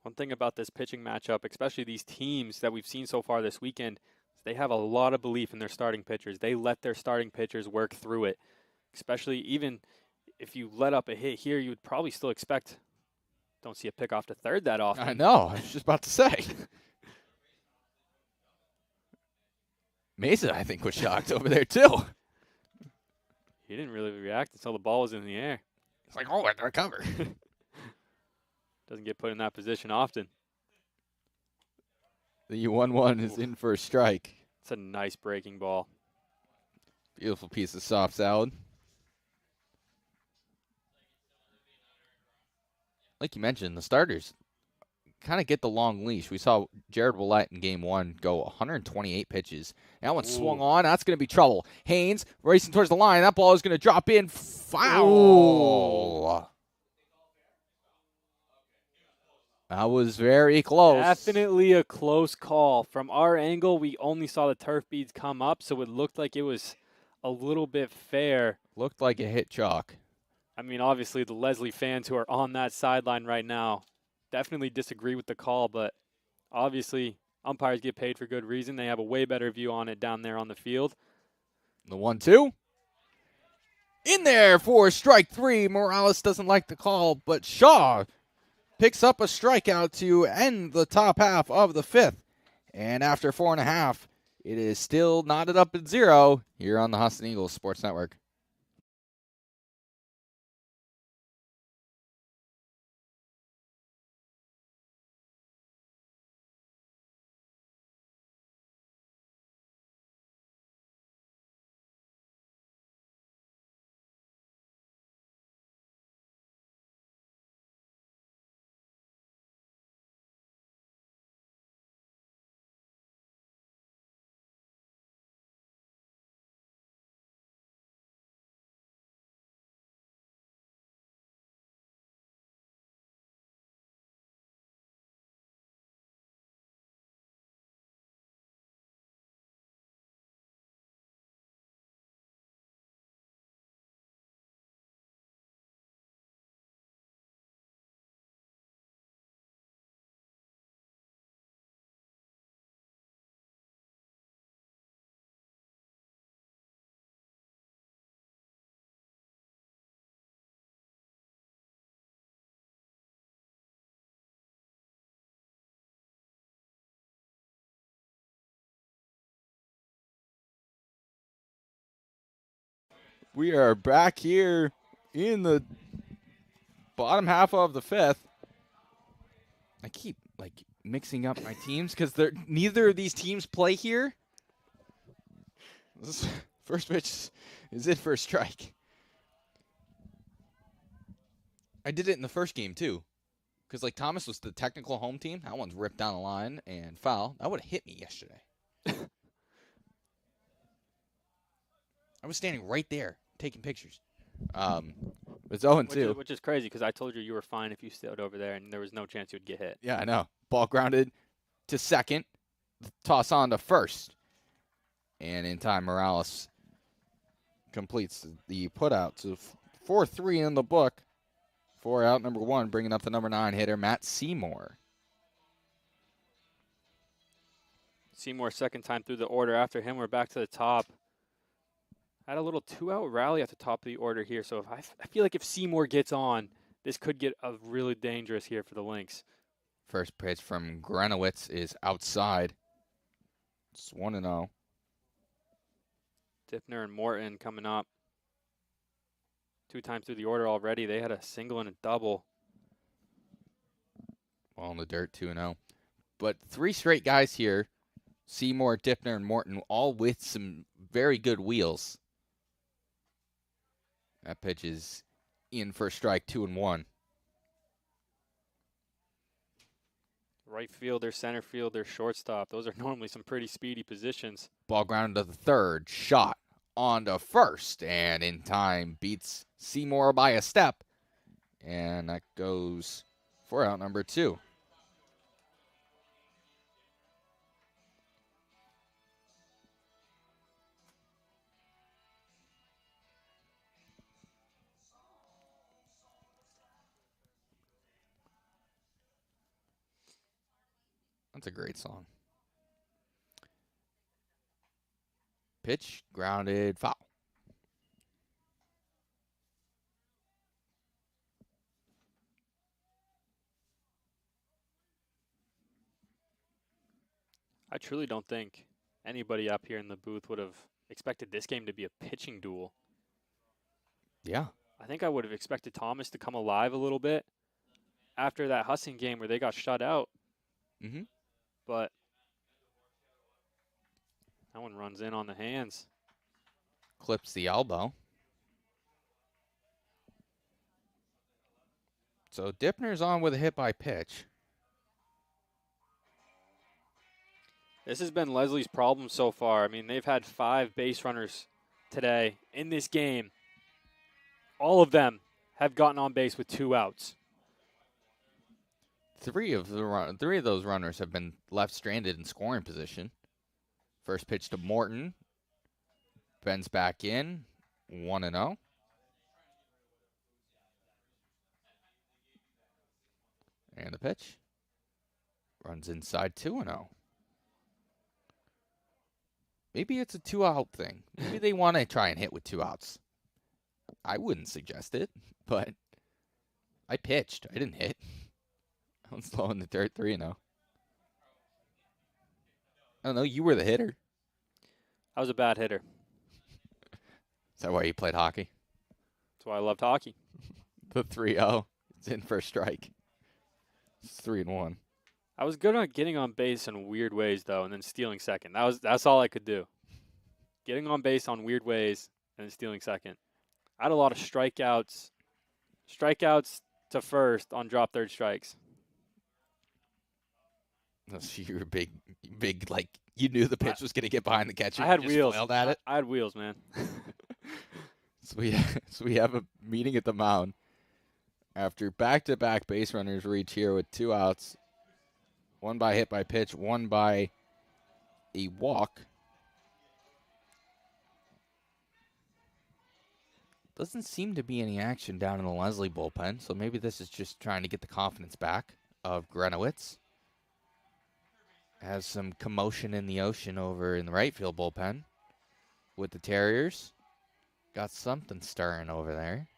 One thing about this pitching matchup, especially these teams that we've seen so far this weekend, is they have a lot of belief in their starting pitchers. They let their starting pitchers work through it. Especially even if you let up a hit here, you would probably still expect, don't see a pick off to third that often. I know, I was just about to say. Mesa, I think, was shocked over there too. He didn't really react until the ball was in the air. It's like, oh, I got to cover. Doesn't get put in that position often. The 1-1 is in for a strike. It's a nice breaking ball. Beautiful piece of soft salad. Like you mentioned, the starters kind of get the long leash. We saw Jared Willett in game 1 go 128 pitches. That one swung on. That's going to be trouble. Haynes racing towards the line. That ball is going to drop in. Foul. That was very close. Definitely a close call. From our angle, we only saw the turf beads come up, so it looked like it was a little bit fair. Looked like it hit chalk. I mean, obviously, the Lesley fans who are on that sideline right now definitely disagree with the call, but obviously umpires get paid for good reason. They have a way better view on it down there on the field. The 1-2. In there for strike 3. Morales doesn't like the call, but Shaw picks up a strikeout to end the top half of the 5th. And after 4.5, it is still knotted up at 0 here on the Husson Eagles Sports Network. We are back here in the bottom half of the fifth. I keep mixing up my teams because neither of these teams play here. This first pitch is it for a strike. I did it in the first game too, because Thomas was the technical home team. That one's ripped down the line and foul. That would have hit me yesterday. I was standing right there taking pictures. It's 0-2. Which is crazy because I told you were fine if you stood over there and there was no chance you would get hit. Yeah, I know. Ball grounded to second. Toss on to first. And in time, Morales completes the putout. So 4-3 in the book. 4 out, number 1, bringing up the number 9 hitter, Matt Seymour. Seymour, second time through the order. After him, we're back to the top. Had a little 2-out rally at the top of the order here. So I feel like if Seymour gets on, this could get really dangerous here for the Lynx. First pitch from Grenowitz is outside. It's 1-0. Dippner and Morton coming up. 2 times through the order already. They had a single and a double. Ball in the dirt, 2-0. But 3 straight guys here, Seymour, Dippner, and Morton, all with some very good wheels. That pitch is in for a strike, 2-1. Right fielder, center fielder, shortstop. Those are normally some pretty speedy positions. Ball grounded to the third. Shot on to first. And in time beats Seymour by a step. And that goes for out number 2. That's a great song. Pitch, grounded, foul. I truly don't think anybody up here in the booth would have expected this game to be a pitching duel. Yeah. I think I would have expected Thomas to come alive a little bit after that Husson game where they got shut out. Mm-hmm. But that one runs in on the hands. Clips the elbow. So Dippner's on with a hit by pitch. This has been Lesley's problem so far. I mean, they've had 5 base runners today in this game. All of them have gotten on base with 2 outs. 3 of those runners have been left stranded in scoring position. First pitch to Morton. Bends back in. 1-0. And the pitch. Runs inside 2-0. Maybe it's a 2-out thing. Maybe they want to try and hit with 2 outs. I wouldn't suggest it, but I pitched. I didn't hit. I was low in the dirt, 3-0. I don't know. You were the hitter. I was a bad hitter. Is that why you played hockey? That's why I loved hockey. The 3-0. It's in for a strike. It's 3-1. I was good on getting on base in weird ways, though, and then stealing second. That's all I could do. Getting on base on weird ways and then stealing second. I had a lot of strikeouts. Strikeouts to first on drop third strikes. So you were big, you knew the pitch was going to get behind the catcher. I had You just wheels. flailed at it. I had wheels, man. So we have a meeting at the mound after back-to-back base runners reach here with 2 outs. One by hit by pitch, one by a walk. Doesn't seem to be any action down in the Lesley bullpen, so maybe this is just trying to get the confidence back of Grenowitz. Has some commotion in the ocean over in the right field bullpen with the Terriers. Got something stirring over there.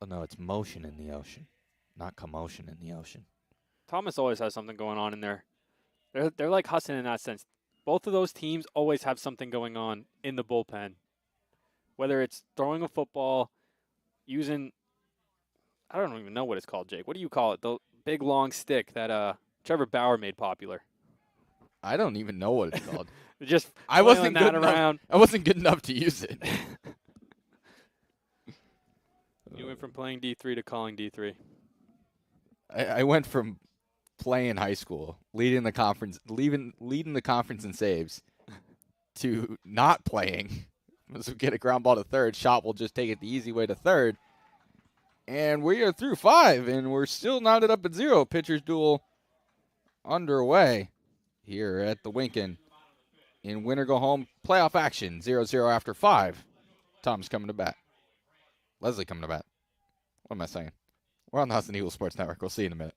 Oh, no, it's motion in the ocean, not commotion in the ocean. Thomas always has something going on in there. They're like Husson in that sense. both of those teams always have something going on in the bullpen. Whether it's throwing a football, using, I don't even know what it's called, Jake. What do you call it? The big long stick that Trevor Bauer made popular. I don't even know what it's called. Just I wasn't flailing good that enough. around. I wasn't good enough to use it. You went from playing D3 to calling D3. I went from playing high school, leading the conference in saves, to not playing. So get a ground ball to third. Shot will just take it the easy way to third. And we are through 5, and we're still knotted up at 0. Pitchers duel underway here at the Winkin. In winner go home playoff action, 0-0 after 5. Tom's coming to bat. Lesley coming to bat. What am I saying? We're on the Husson Eagles Sports Network. We'll see you in a minute.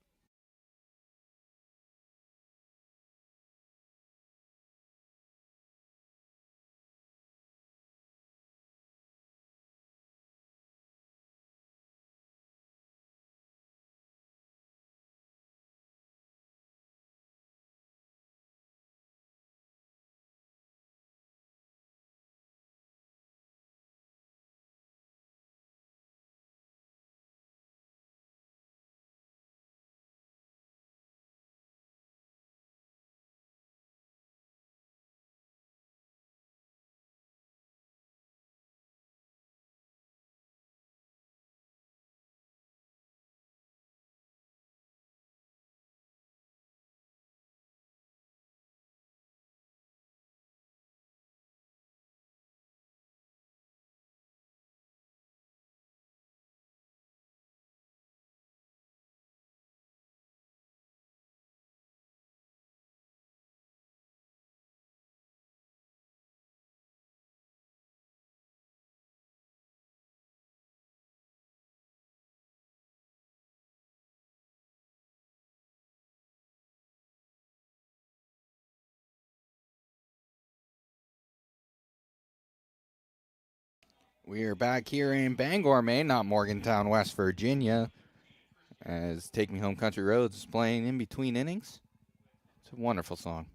We are back here in Bangor, Maine, not Morgantown, West Virginia, as Take Me Home Country Roads is playing in between innings. It's a wonderful song.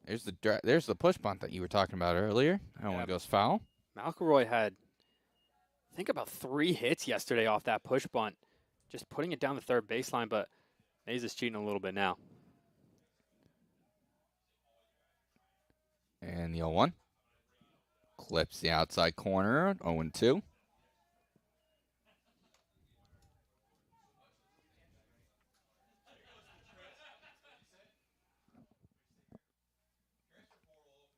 There's the push bunt that you were talking about earlier. That one goes foul. McElroy had, I think, about 3 hits yesterday off that push bunt, just putting it down the third baseline, but Mays is cheating a little bit now. And the 0-1. Clips the outside corner, 0-2.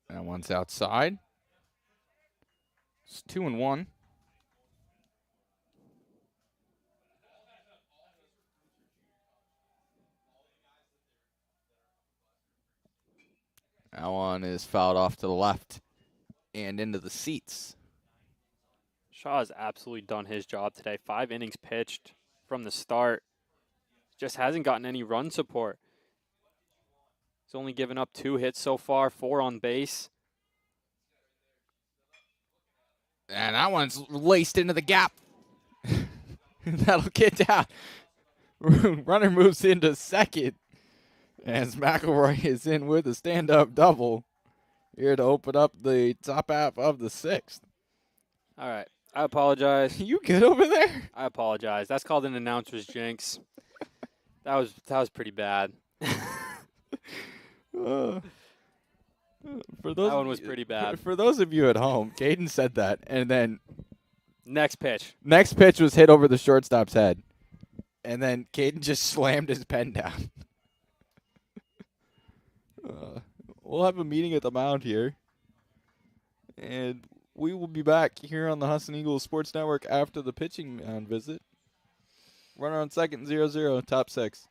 That one's outside. It's 2-1. That one is fouled off to the left and into the seats. Shaw has absolutely done his job today. 5 innings pitched from the start. Just hasn't gotten any run support. He's only given up 2 hits so far, 4 on base. And that one's laced into the gap. That'll get down. Runner moves into second as McElroy is in with a stand-up double here to open up the top half of the 6th. All right. I apologize. You good over there? I apologize. That's called an announcer's jinx. That was pretty bad. For those that one was pretty bad. For those of you at home, Caden said that, and then Next pitch was hit over the shortstop's head, and then Caden just slammed his pen down. We'll have a meeting at the mound here, and we will be back here on the Husson Eagles Sports Network after the pitching mound visit. Runner on second, 0-0, top 6.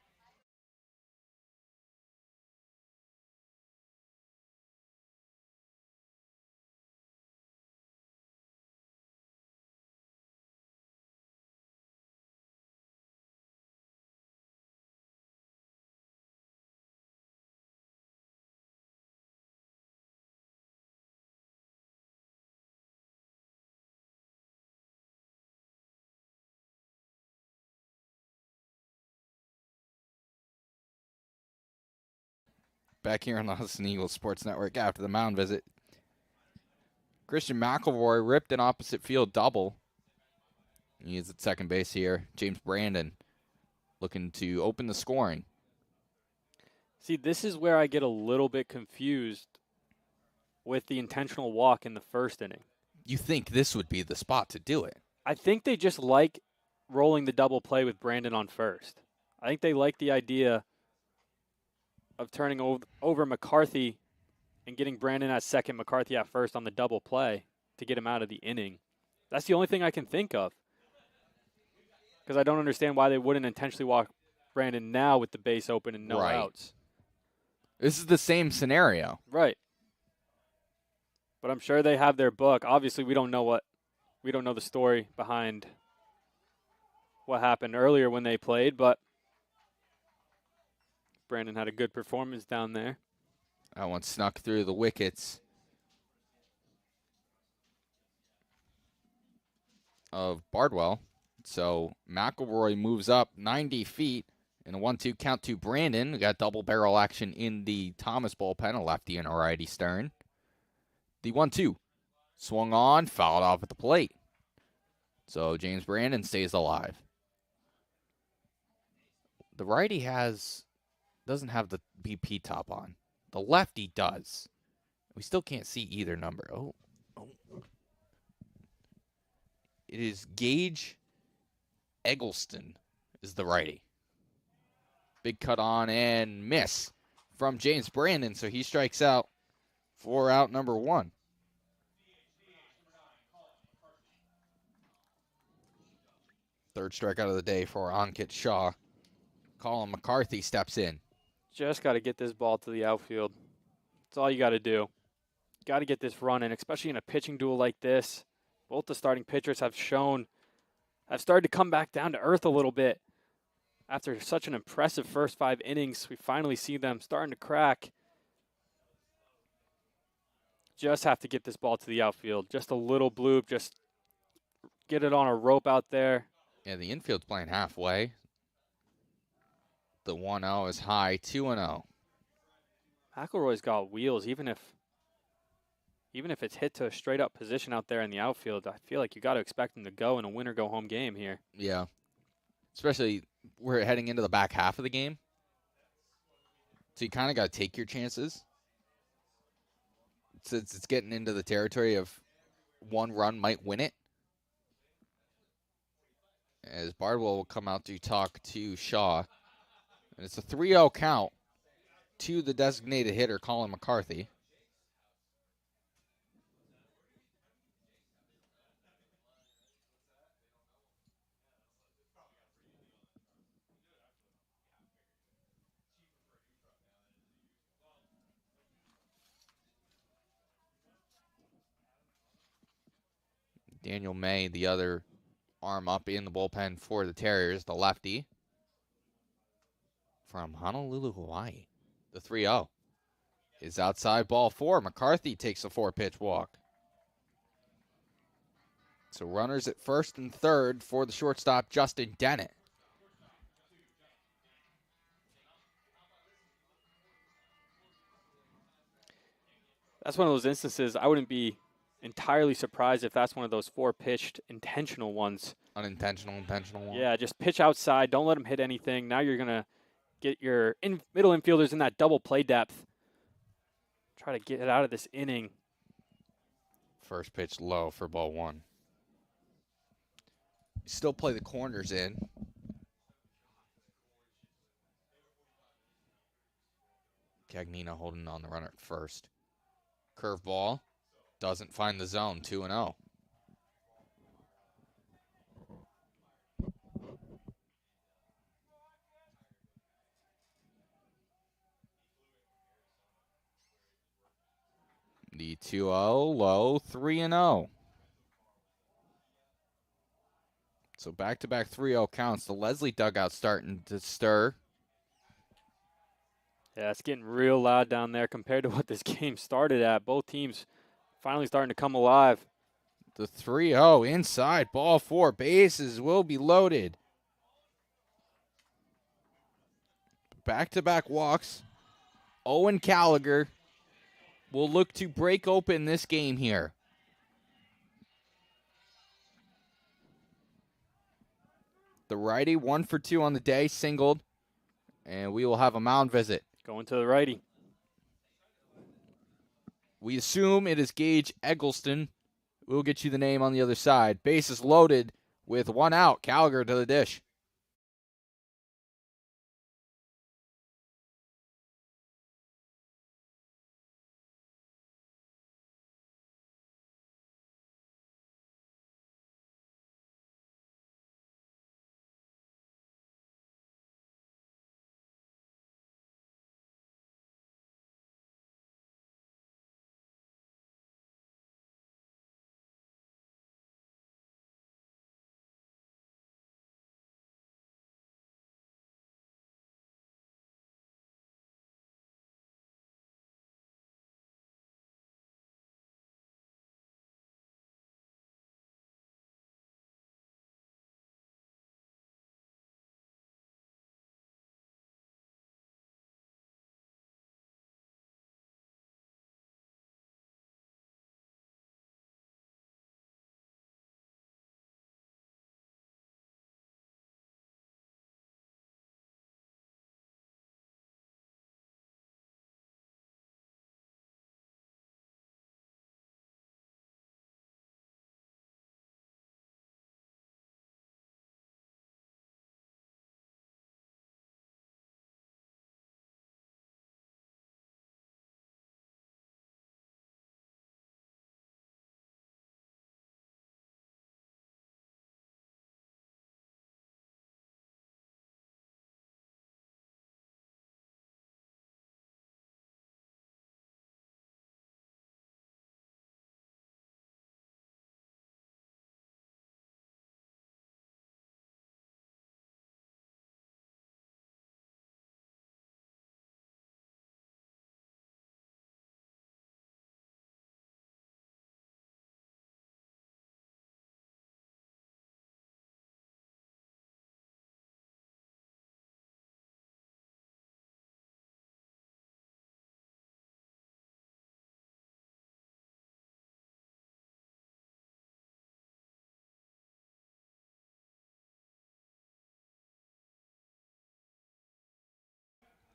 Back here on the Husson Eagles Sports Network after the mound visit. Christian McElroy ripped an opposite field double. He is at second base here. James Brandon looking to open the scoring. See, this is where I get a little bit confused with the intentional walk in the first inning. You think this would be the spot to do it? I think they just like rolling the double play with Brandon on first. I think they like the idea of turning over McCarthy and getting Brandon at second, McCarthy at first on the double play to get him out of the inning. That's the only thing I can think of. Because I don't understand why they wouldn't intentionally walk Brandon now with the base open and no outs. This is the same scenario. Right. But I'm sure they have their book. Obviously, we don't know the story behind what happened earlier when they played, but Brandon had a good performance down there. That one snuck through the wickets of Bardwell. So McElroy moves up 90 feet in a 1-2 count to Brandon. We got double barrel action in the Thomas bullpen, a lefty and a righty stern. The 1-2 swung on, fouled off at the plate. So James Brandon stays alive. The righty doesn't have the BP top on. The lefty does. We still can't see either number. Oh. It is Gage Eggleston is the righty. Big cut on and miss from James Brandon, so he strikes out for out number 1. Third strikeout of the day for Ankit Shaw. Colin McCarthy steps in. Just got to get this ball to the outfield. That's all you got to do. Got to get this run in, especially in a pitching duel like this. Both the starting pitchers have started to come back down to earth a little bit. After such an impressive first 5 innings, we finally see them starting to crack. Just have to get this ball to the outfield. Just a little bloop. Just get it on a rope out there. Yeah, the infield's playing halfway. The 1-0 is high, 2-0. McElroy's got wheels, even if it's hit to a straight-up position out there in the outfield. I feel like you got to expect him to go in a win-or-go-home game here. Yeah, especially we're heading into the back half of the game. So you kind of got to take your chances. Since it's getting into the territory of one run might win it. As Bardwell will come out to talk to Shaw. And it's a 3-0 count to the designated hitter, Colin McCarthy. Daniel May, the other arm up in the bullpen for the Terriers, the lefty from Honolulu, Hawaii. The 3-0 is outside ball 4. McCarthy takes a 4-pitch walk. So runners at first and third for the shortstop, Justin Dennett. That's one of those instances I wouldn't be entirely surprised if that's one of those 4 pitched intentional ones. Unintentional, intentional one. Yeah, just pitch outside. Don't let them hit anything. Now you're going to get your middle infielders in that double play depth. Try to get it out of this inning. First pitch low for ball 1. Still play the corners in. Cagnina holding on the runner at first. Curveball. Doesn't find the zone. 2-0. The 2-0 low, 3-0. So back-to-back 3-0 counts. The Lesley dugout starting to stir. Yeah, it's getting real loud down there compared to what this game started at. Both teams finally starting to come alive. The 3-0 inside, ball 4. Bases will be loaded. Back-to-back walks Owen Gallagher will look to break open this game here. The righty, 1 for 2 on the day, singled, and we will have a mound visit. Going to the righty. We assume it is Gage Eggleston. We'll get you the name on the other side. Bases loaded with 1 out. Gallagher to the dish.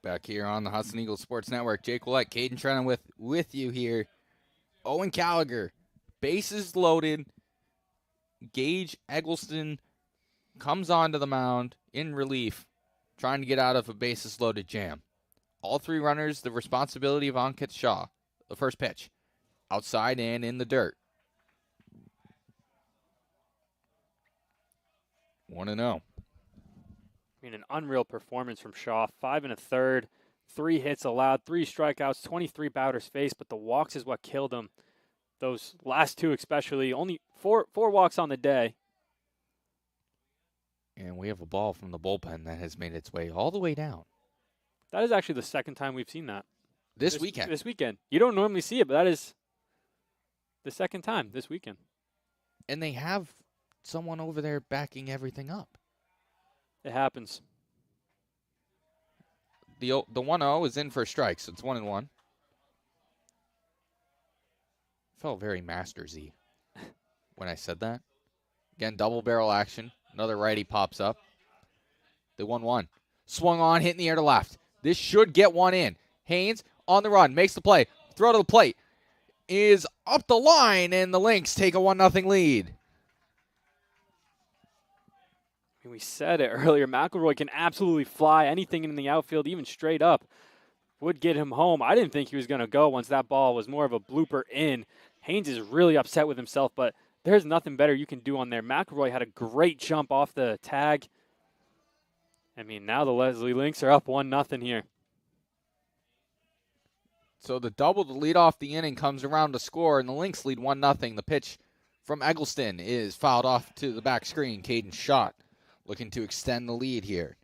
Back here on the Husson Eagles Sports Network, Jake Willett, Caden Trennan with you here. Owen Gallagher, bases loaded. Gage Eggleston comes onto the mound in relief, trying to get out of a bases loaded jam. All 3 runners, the responsibility of Ankit Shaw. The first pitch, outside and in the dirt. 1-0. I mean, an unreal performance from Shaw. 5 1/3, 3 hits allowed, 3 strikeouts, 23 batters faced, but the walks is what killed him. Those last 2 especially, only four walks on the day. And we have a ball from the bullpen that has made its way all the way down. That is actually the second time we've seen that. This weekend. This weekend. You don't normally see it, but that is the second time this weekend. And they have someone over there backing everything up. It happens. The 1-0 is in for a strike, so it's 1-1. Felt very Masters-y when I said that. Again, double barrel action. Another righty pops up. The 1-1. Swung on, hit in the air to left. This should get one in. Haynes on the run, makes the play. Throw to the plate. Is up the line, and the Lynx take a 1-0 lead. We said it earlier, McElroy can absolutely fly anything in the outfield, even straight up. Would get him home. I didn't think he was going to go once that ball was more of a blooper in. Haynes is really upset with himself, but there's nothing better you can do on there. McElroy had a great jump off the tag. I mean, now the Lesley Lynx are up 1-0 here. So the double to lead off the inning comes around to score, and the Lynx lead 1-0. The pitch from Eggleston is fouled off to the back screen. Caden Schott looking to extend the lead here.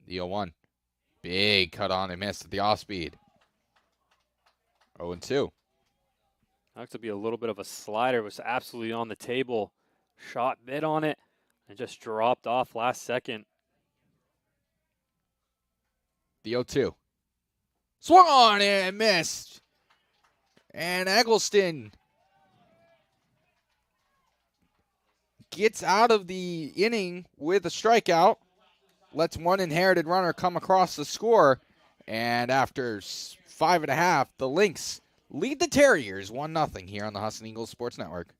The 0-1. Big cut on and miss at the off speed. 0-2. Looks to be a little bit of a slider. Was absolutely on the table. Shot bit on it and just dropped off last second. The 0-2. Swung on and missed. And Eggleston gets out of the inning with a strikeout. Lets one inherited runner come across the score. And after 5.5, the Lynx lead the Terriers 1-0 here on the Husson Eagles Sports Network.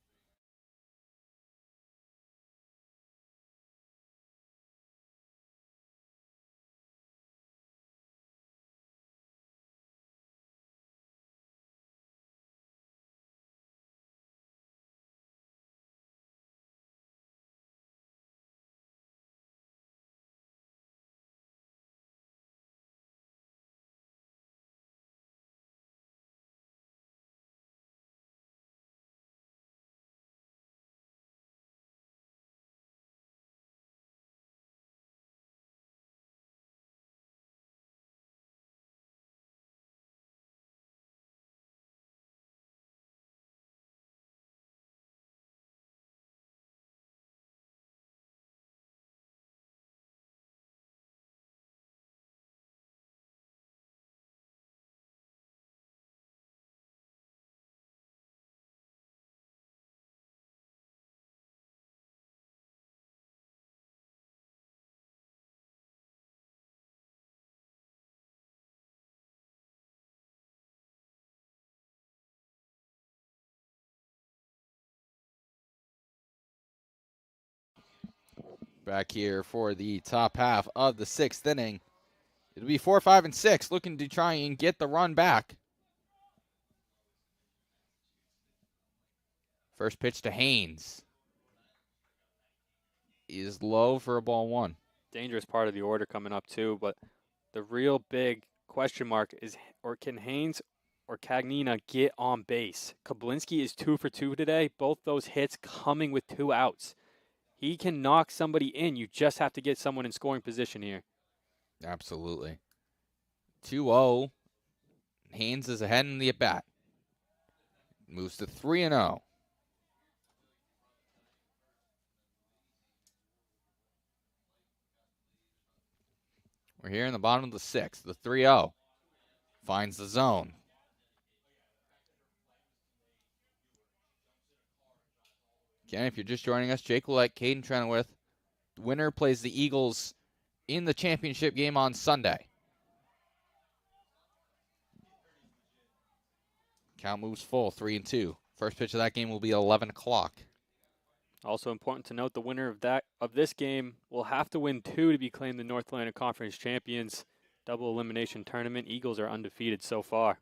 Back here for the top half of the 6th inning. It'll be 4, 5, and 6 looking to try and get the run back. First pitch to Haynes is low for a ball 1. Dangerous part of the order coming up too, but the real big question mark is, or can Haynes or Cagnina get on base? Kablinski is 2 for 2 today. Both those hits coming with 2 outs. He can knock somebody in. You just have to get someone in scoring position here. Absolutely. 2-0. Haynes is ahead in the at-bat. Moves to 3-0. We're here in the bottom of the 6th. The 3-0 finds the zone. Again, if you're just joining us, Jake Willett, Caden Trenowith. The winner plays the Eagles in the championship game on Sunday. Count moves full, 3-2. First pitch of that game will be 11 o'clock. Also important to note, the winner of this game will have to win 2 to be claimed the North Atlantic Conference champions. Double elimination tournament. Eagles are undefeated so far.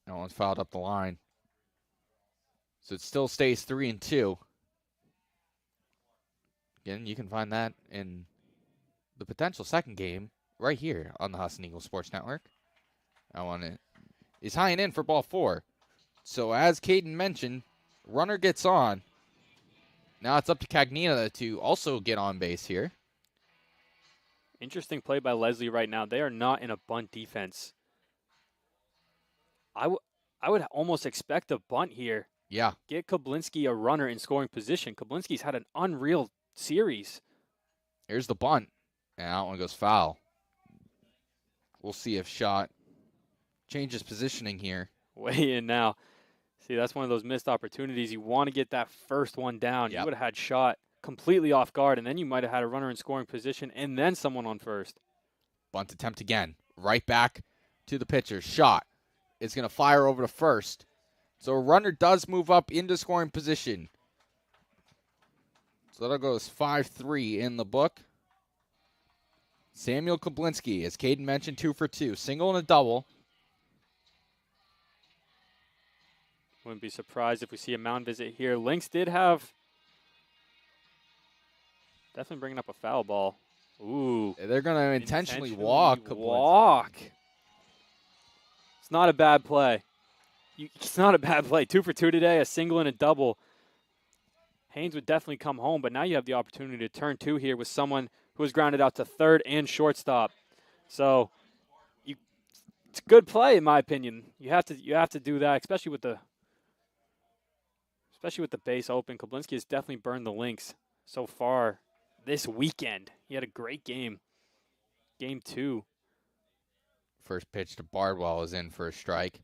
That one's fouled up the line. So it still stays 3-2. Again, you can find that in the potential second game right here on the Husson Eagles Sports Network. That one is high and in for ball 4. So as Caden mentioned, runner gets on. Now it's up to Cagnina to also get on base here. Interesting play by Lesley right now. They are not in a bunt defense. I would almost expect a bunt here. Yeah. Get Kablinski a runner in scoring position. Kablinski's had an unreal series. Here's the bunt. And that one goes foul. We'll see if Schott changes positioning here. Way in now. See, that's one of those missed opportunities. You want to get that first one down. Yep. You would have had Schott completely off guard, and then you might have had a runner in scoring position and then someone on first. Bunt attempt again. Right back to the pitcher. Schott is going to fire over to first. So a runner does move up into scoring position. So that goes 5-3 in the book. Samuel Kablinski, as Caden mentioned, 2 for 2. Single and a double. Wouldn't be surprised if we see a mound visit here. Lynx did have definitely bringing up a foul ball. Ooh. They're going to intentionally walk. Walk. It's not a bad play. It's not a bad play. 2 for 2 today, a single and a double. Haynes would definitely come home, but now you have the opportunity to turn 2 here with someone who was grounded out to third and shortstop. So it's a good play in my opinion. You have to do that, especially with the especially with the base open. Kablinski has definitely burned the Lynx so far this weekend. He had a great game. Game 2. First pitch to Bardwell is in for a strike.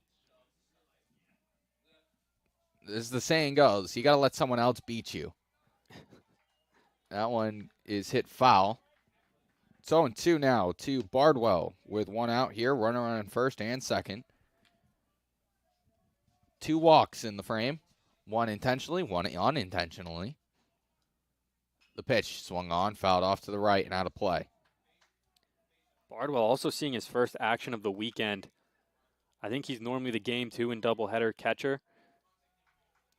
As the saying goes, you got to let someone else beat you. That one is hit foul. It's 0-2 now to Bardwell with one out here, runner on first and second. 2 walks in the frame, one intentionally, one unintentionally. The pitch swung on, fouled off to the right and out of play. Bardwell also seeing his first action of the weekend. I think he's normally the game 2 and doubleheader catcher.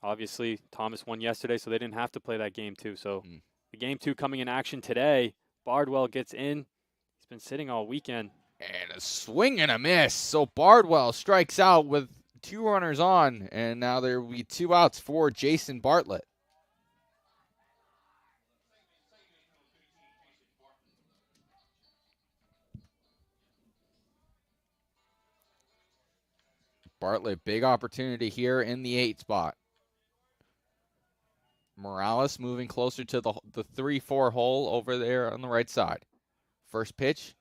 Obviously, Thomas won yesterday, so they didn't have to play that game 2. So the game 2 coming in action today. Bardwell gets in. He's been sitting all weekend. And a swing and a miss. So Bardwell strikes out with 2 runners on, and now there will be 2 outs for Jason Bartlett. Bartlett, big opportunity here in the 8 spot. Morales moving closer to the 3-4 hole over there on the right side. First pitch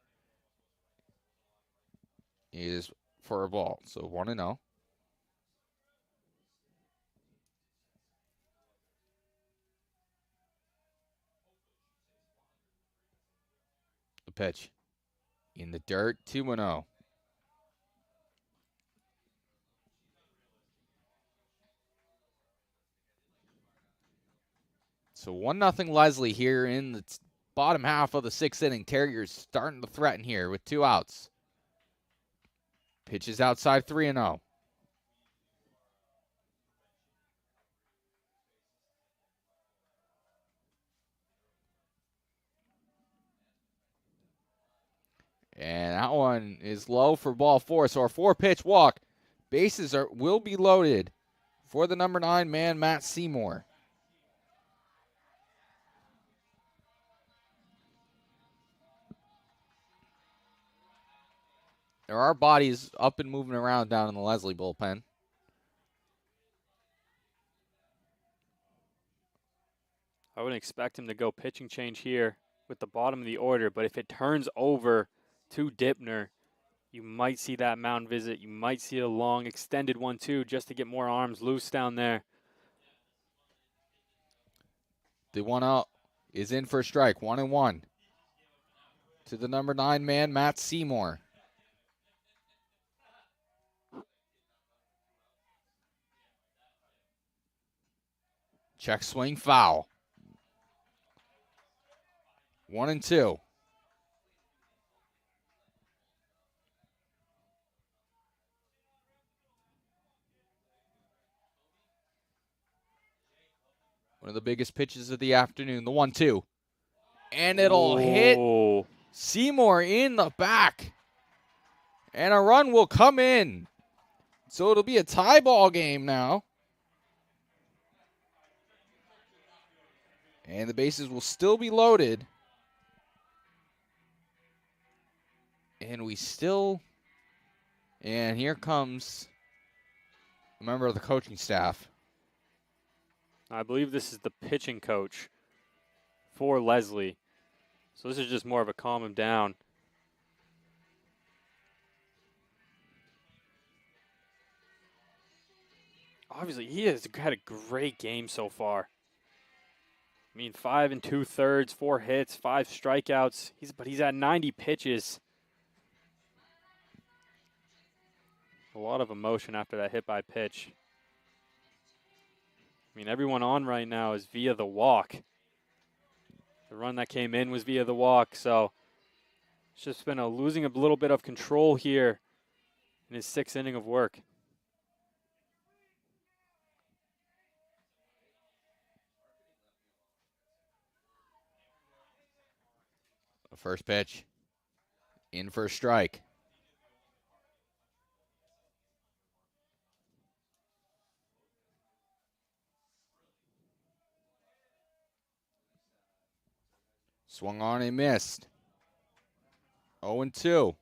is for a ball, so 1-0. The pitch in the dirt, 2-0. So 1-0 Lesley here in the bottom half of the 6th inning. Terriers starting to threaten here with 2 outs. Pitch is outside, 3-0. And that one is low for ball 4. So our 4-pitch walk. Bases will be loaded for the number 9 man, Matt Seymour. There are bodies up and moving around down in the Lesley bullpen. I wouldn't expect him to go pitching change here with the bottom of the order, but if it turns over to Dipner, you might see that mound visit. You might see a long extended one too, just to get more arms loose down there. The 1 out is in for a strike, 1-1. To the number 9 man, Matt Seymour. Check swing, foul. 1-2. One of the biggest pitches of the afternoon, the 1-2. And it'll hit Seymour in the back. And a run will come in. So it'll be a tie ball game now. And the bases will still be loaded. And here comes a member of the coaching staff. I believe this is the pitching coach for Lesley. So this is just more of a calm him down. Obviously, he has had a great game so far. I mean, 5 2/3, 4 hits, 5 strikeouts. But he's at 90 pitches. A lot of emotion after that hit by pitch. I mean, everyone on right now is via the walk. The run that came in was via the walk, so it's just been losing a little bit of control here in his 6th inning of work. The first pitch in for a strike. Swung on and missed. 0-2.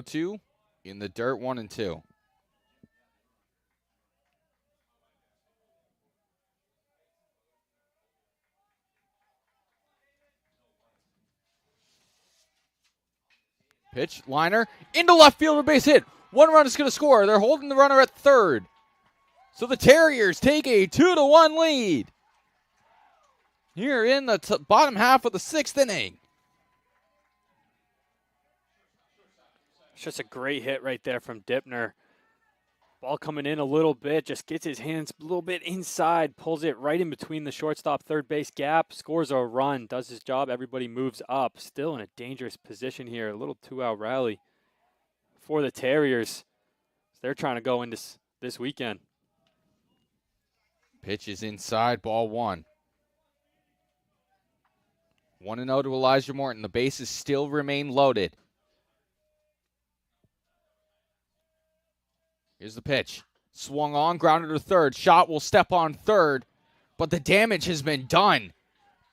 0-2 in the dirt, 1-2. Pitch, liner, into left field, a base hit. One run is going to score. They're holding the runner at third. So the Terriers take a 2-1 lead here in the bottom half of the 6th inning. It's just a great hit right there from Dipner. Ball coming in a little bit, just gets his hands a little bit inside, pulls it right in between the shortstop third base gap, scores a run, does his job. Everybody moves up. Still in a dangerous position here. A little 2-out rally for the Terriers. They're trying to go into this weekend. Pitch is inside, ball 1. 1-0 to Elijah Morton. The bases still remain loaded. Here's the pitch. Swung on, grounded to third. Shot will step on third, but the damage has been done.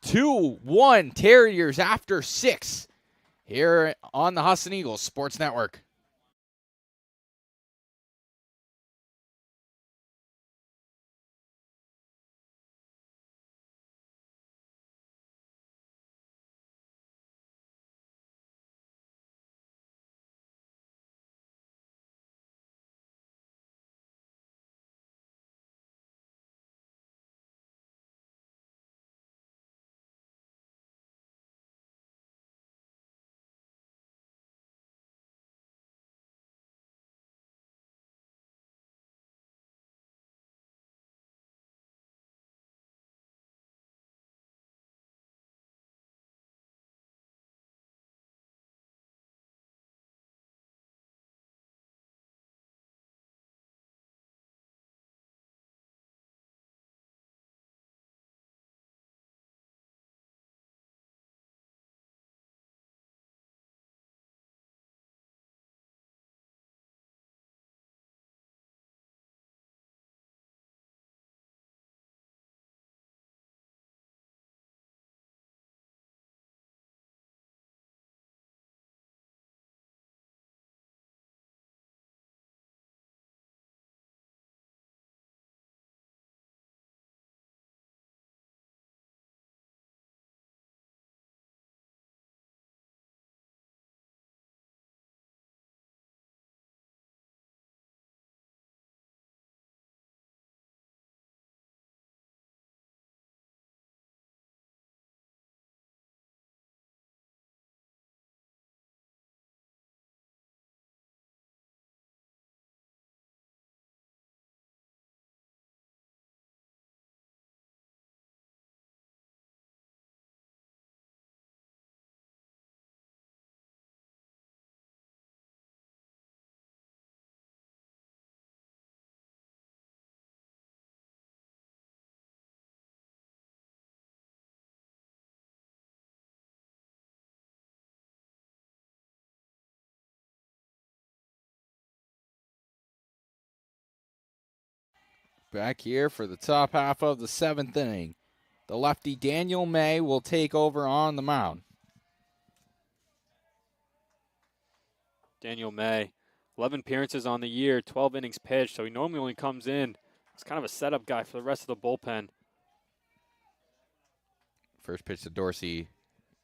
2-1 Terriers after 6 here on the Husson Eagles Sports Network. Back here for the top half of the 7th inning. The lefty Daniel May will take over on the mound. Daniel May, 11 appearances on the year, 12 innings pitched, so he normally only comes in as kind of a setup guy for the rest of the bullpen. First pitch to Dorsey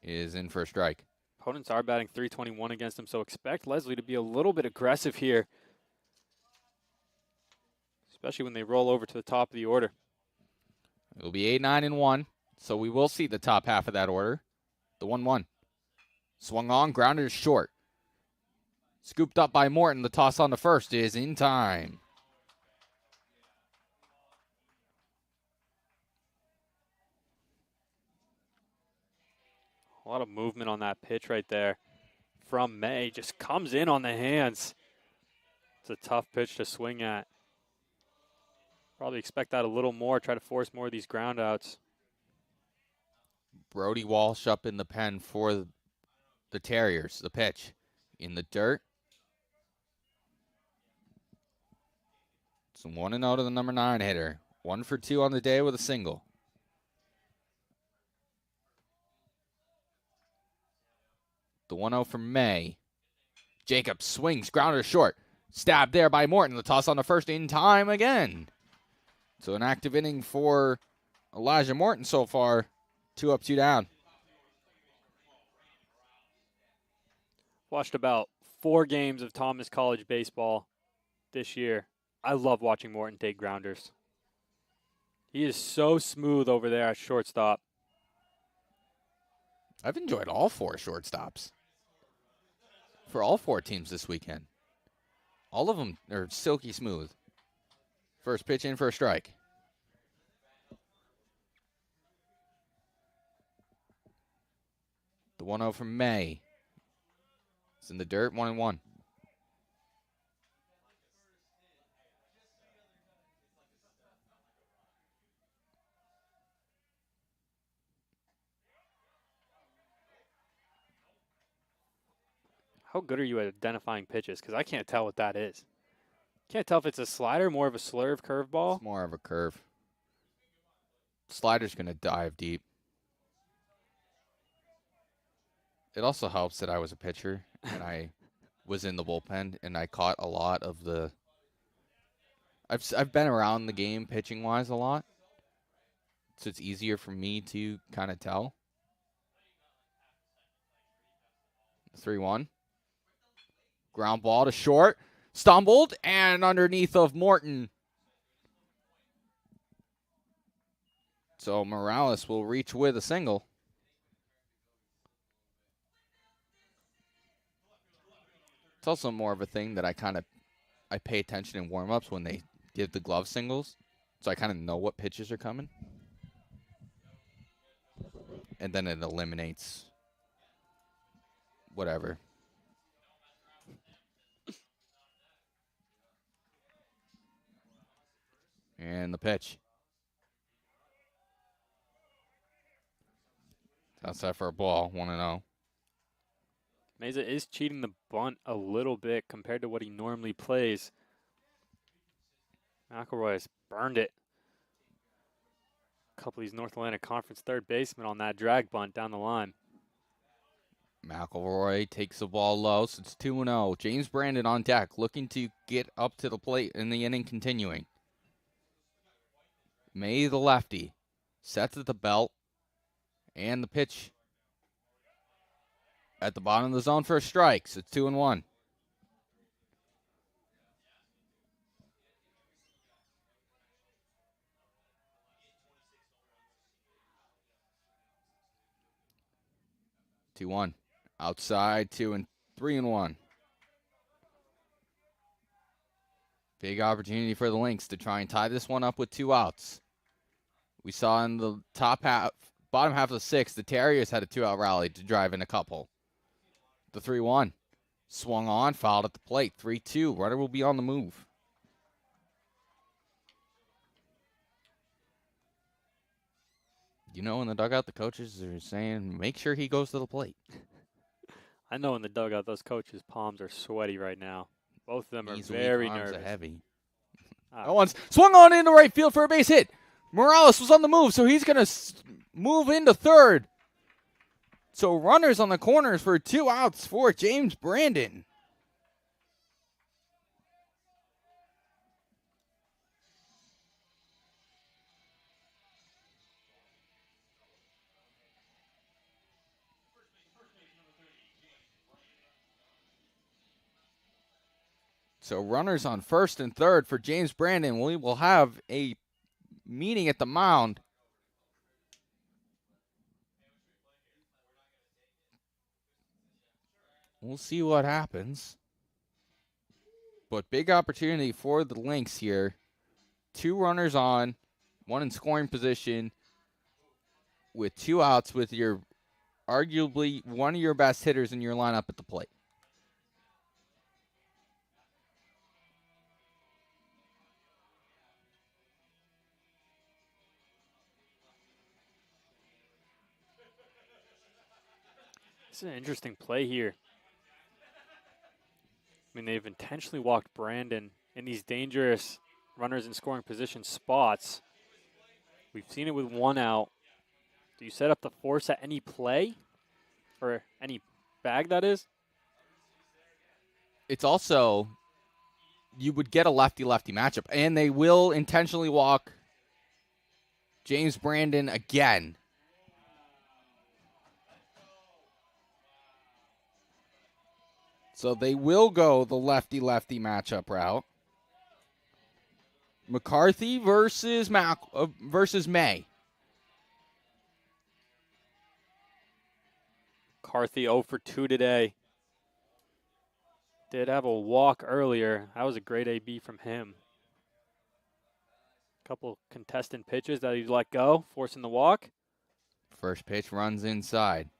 is in for a strike. Opponents are batting .321 against him, so expect Lesley to be a little bit aggressive here, especially when they roll over to the top of the order. It'll be 8-9-1, so we will see the top half of that order. The 1-1. Swung on, grounded short. Scooped up by Morton. The toss on the first is in time. A lot of movement on that pitch right there from May. Just comes in on the hands. It's a tough pitch to swing at. Probably expect that a little more. Try to force more of these ground outs. Brody Walsh up in the pen for the Terriers. The pitch in the dirt. It's 1-0 to the number 9 hitter. 1 for 2 on the day with a single. The 1-0 from May. Jacobs swings, grounder short. Stabbed there by Morton. The toss on the first in time again. So an active inning for Elijah Morton so far. 2 up, 2 down. Watched about 4 games of Thomas College baseball this year. I love watching Morton take grounders. He is so smooth over there at shortstop. I've enjoyed all 4 shortstops for all 4 teams this weekend. All of them are silky smooth. First pitch in for a strike. The 1-0 from May. It's in the dirt, 1-1. How good are you at identifying pitches? Because I can't tell what that is. Can't tell if it's a slider, more of a slurve curveball. It's more of a curve. Slider's going to dive deep. It also helps that I was a pitcher and I was in the bullpen and I caught a lot of the. I've been around the game pitching wise a lot, so it's easier for me to kind of tell. 3-1. Ground ball to short, stumbled and underneath of Morton. So Morales will reach with a single. It's also more of a thing that I pay attention in warm-ups when they give the glove singles. So I kind of know what pitches are coming. And then it eliminates whatever. And the pitch. Outside for a ball, 1-0. Meza is cheating the bunt a little bit compared to what he normally plays. McElroy has burned it. A couple of these North Atlantic Conference third basemen on that drag bunt down the line. McElroy takes the ball low, so it's 2-0. James Brandon on deck, looking to get up to the plate in the inning continuing. May the lefty sets at the belt, and the pitch at the bottom of the zone for a strike, so it's 2-1. Outside, 3-1. Big opportunity for the Lynx to try and tie this one up with 2 outs. We saw in the bottom half of the 6th, the Terriers had a 2-out rally to drive in a couple. The 3-1. Swung on, fouled at the plate. 3-2. Runner will be on the move. You know, in the dugout, the coaches are saying, make sure he goes to the plate. I know in the dugout, those coaches' palms are sweaty right now. Both of them are Easily very arms nervous. are heavy. Ah. Once swung on into right field for a base hit. Morales was on the move, so he's going to move into third. So runners on the corners for 2 outs for James Brandon. So runners on first and third for James Brandon. We will have a meeting at the mound. We'll see what happens. But big opportunity for the Lynx here. 2 runners on, 1 in scoring position with 2 outs with your arguably one of your best hitters in your lineup at the plate. This is an interesting play here. I mean, they've intentionally walked Brandon in these dangerous runners in scoring position spots. We've seen it with 1 out. Do you set up the force at any play? Or any bag, that is? it's also, you would get a lefty-lefty matchup, and they will intentionally walk James Brandon again. So they will go the lefty-lefty matchup route. McCarthy versus May. McCarthy 0 for 2 today. Did have a walk earlier. That was a great AB from him. Couple contestant pitches that he let go, forcing the walk. First pitch runs inside.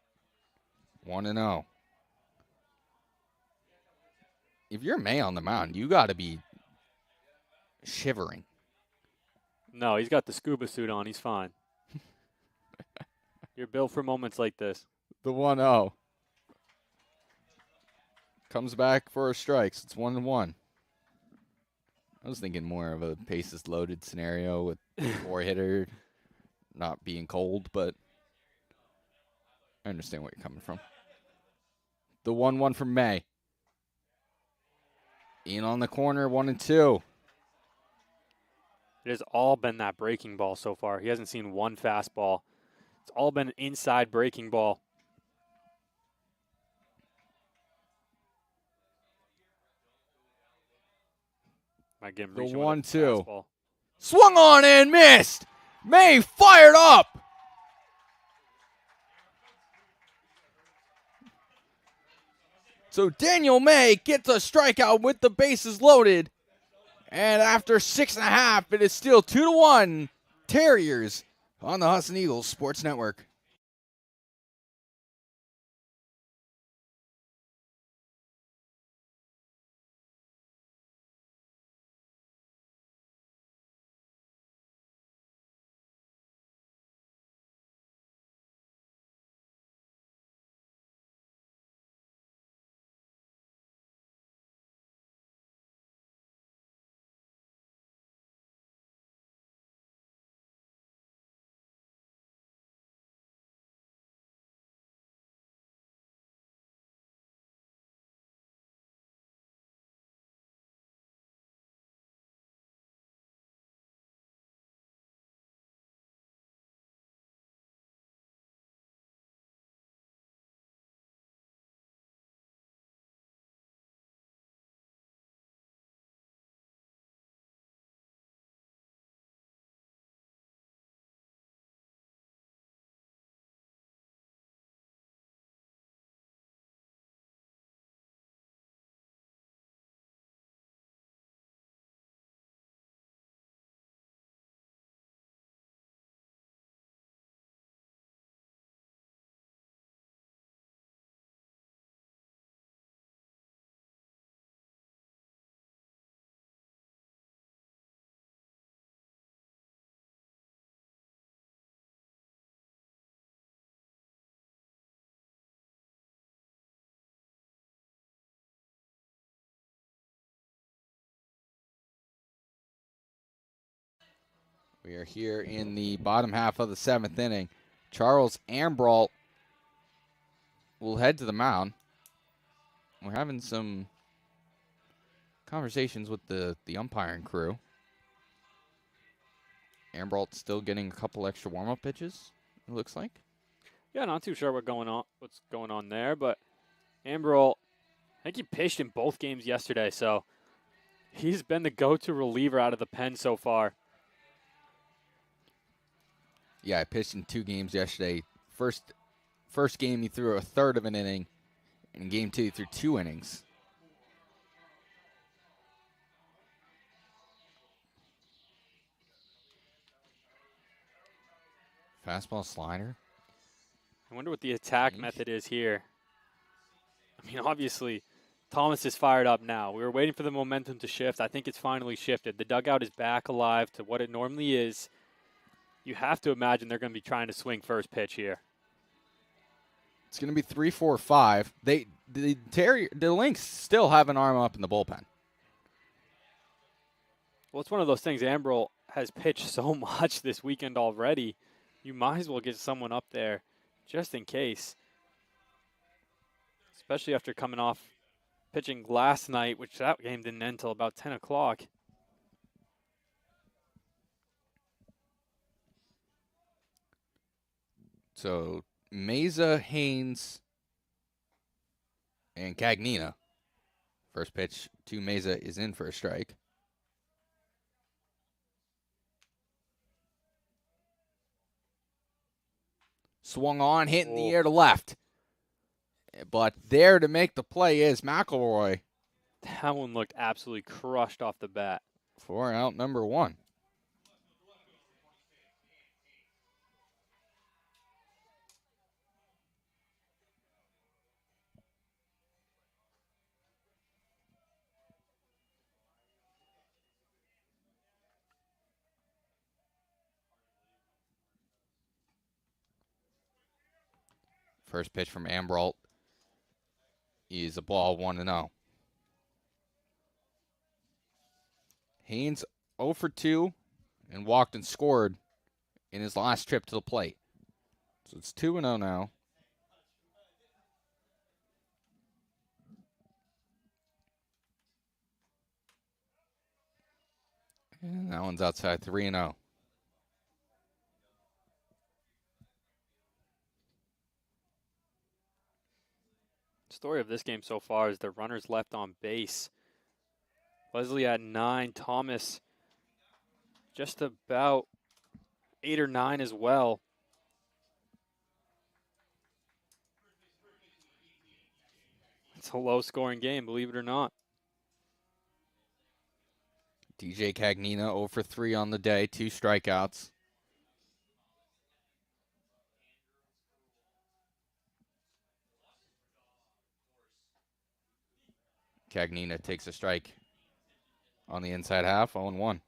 1-0. If you're May on the mound, you got to be shivering. No, he's got the scuba suit on. He's fine. You're built for moments like this. The 1-0. Comes back for a strike. So it's 1-1. I was thinking more of a bases loaded scenario with four hitter not being cold, but I understand where you're coming from. The 1-1 from May. In on the corner, 1-2. It has all been that breaking ball so far. He hasn't seen one fastball. It's all been an inside breaking ball. Might get him The reaching with a 1-2. fastball. Swung on and missed. May fired up. So Daniel May gets a strikeout with the bases loaded. And after 6.5, it is still 2-1 Terriers on the Husson Eagles Sports Network. We are here in the bottom half of the 7th inning. Charles Ambrault will head to the mound. We're having some conversations with the umpiring crew. Ambrault's still getting a couple extra warm-up pitches, it looks like. Yeah, not too sure what's going on there, but Ambrault, I think he pitched in both games yesterday, so he's been the go-to reliever out of the pen so far. Yeah, I pitched in 2 games yesterday. First game, he threw a third of an inning. In game 2, he threw 2 innings. Fastball slider. I wonder what the attack method is here. I mean, obviously, Thomas is fired up now. We were waiting for the momentum to shift. I think it's finally shifted. The dugout is back alive to what it normally is. You have to imagine they're going to be trying to swing first pitch here. It's going to be 3-4-5. The Lynx still have an arm up in the bullpen. Well, it's one of those things. Ambrault has pitched so much this weekend already. You might as well get someone up there just in case. Especially after coming off pitching last night, which that game didn't end until about 10 o'clock. So Meza, Haynes, and Cagnina. First pitch to Meza is in for a strike. Swung on, hit in the air to left. But there to make the play is McElroy. That one looked absolutely crushed off the bat. For out number one. First pitch from Ambrault is a ball 1-0. Haynes 0 for 2 and walked and scored in his last trip to the plate. So it's 2-0 now. And that one's outside 3-0. Story of this game so far is the runners left on base. Lesley at 9, Thomas just about 8 or 9 as well. It's a low-scoring game, believe it or not. DJ Cagnina 0 for 3 on the day, 2 strikeouts. Cagnina takes a strike on the inside half, 0-1.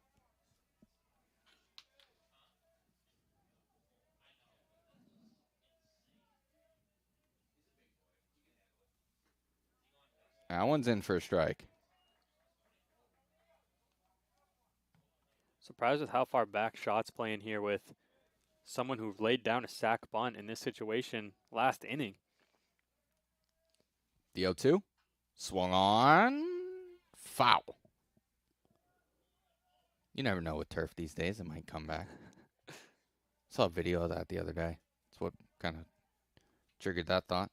That one's in for a strike. Surprised with how far back Shots playing here with someone who laid down a sac bunt in this situation last inning. The 0-2. Swung on. Foul. You never know with turf these days. It might come back. Saw a video of that the other day. That's what kind of triggered that thought.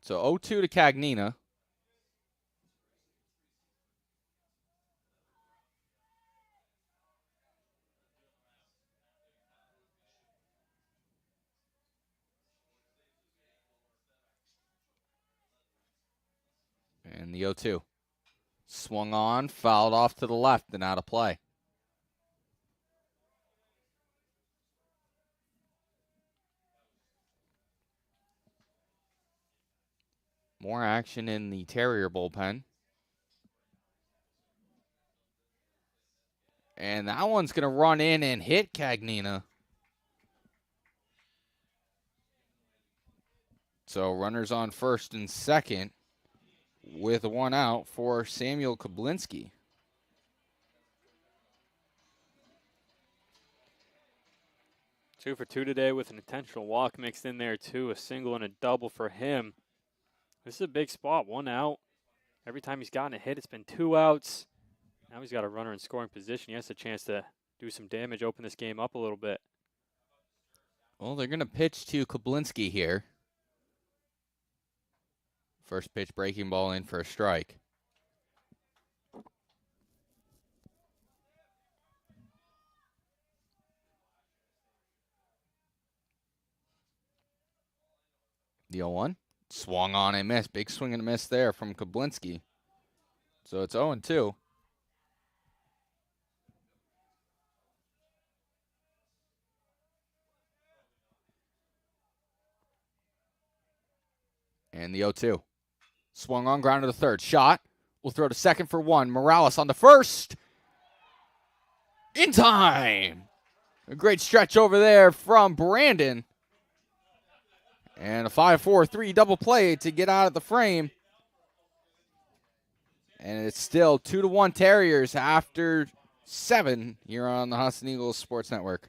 So 0-2 to Cagnina. And the 0-2. Swung on, fouled off to the left and out of play. More action in the Terrier bullpen. And that one's going to run in and hit Cagnina. So runners on first and second with 1 out for Samuel Kablinski. Two for 2 today with an intentional walk mixed in there too. A single and a double for him. This is a big spot, 1 out. Every time he's gotten a hit, it's been 2 outs. Now he's got a runner in scoring position. He has a chance to do some damage, open this game up a little bit. Well, they're going to pitch to Kablinski here. First pitch, breaking ball in for a strike. The 0-1. Swung on and missed. Big swing and a miss there from Kablinski. So it's 0-2. And the 0-2. Swung on, ground to the third. Shot. We'll throw to second for 1. Morales on the first. In time. A great stretch over there from Brandon. And a 5-4-3 double play to get out of the frame. And it's still 2-1 Terriers after 7 here on the Husson Eagles Sports Network.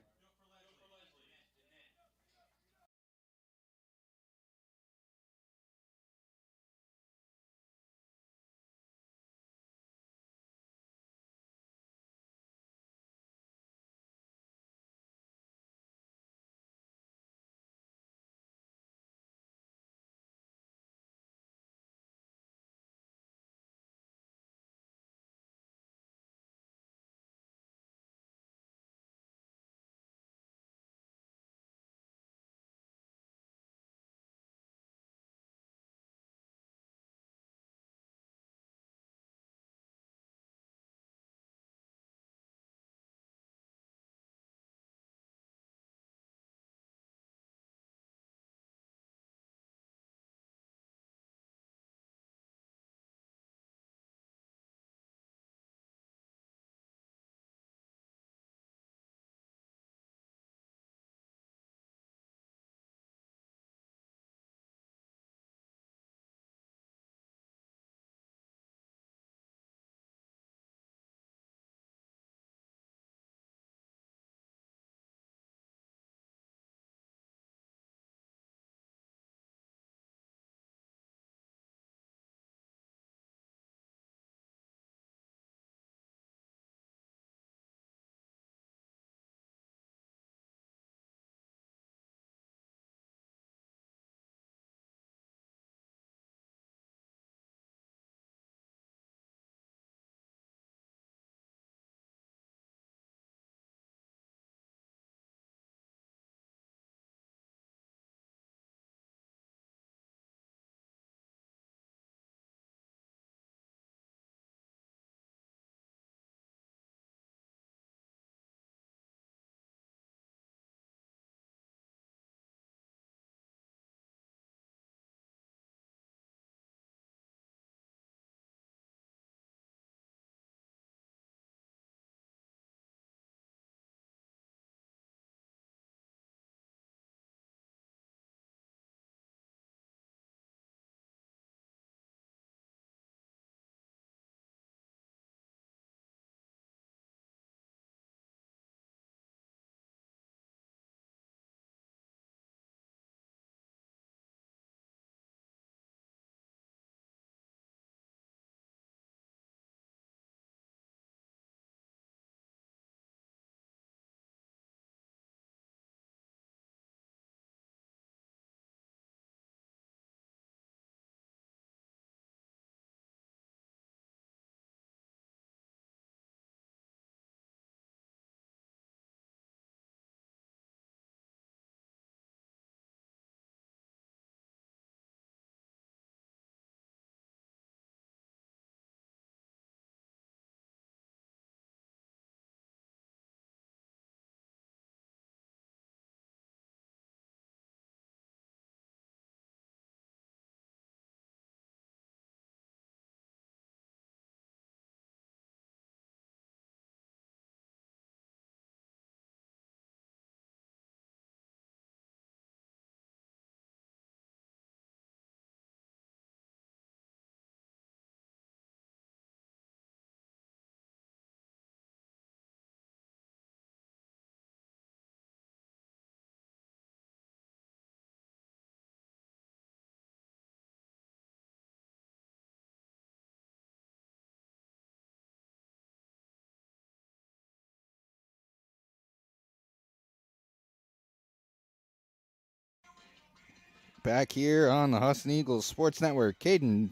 back here on the Husson Eagles Sports Network. Caden